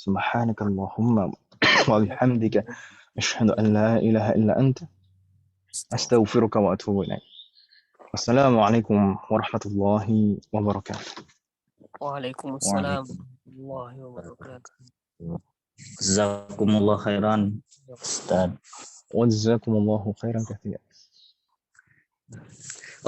Subhanakallahumma wa bihamdika asyhadu an la ilaha illa anta astaghfiruka wa atubu ilaik. Wassalamualaikum warahmatullahi wabarakatuh. Waalaikumsalam warahmatullahi wabarakatuh. Jazakumullah khairan, Ustaz. Wa jazakumullahu khairan katsiran.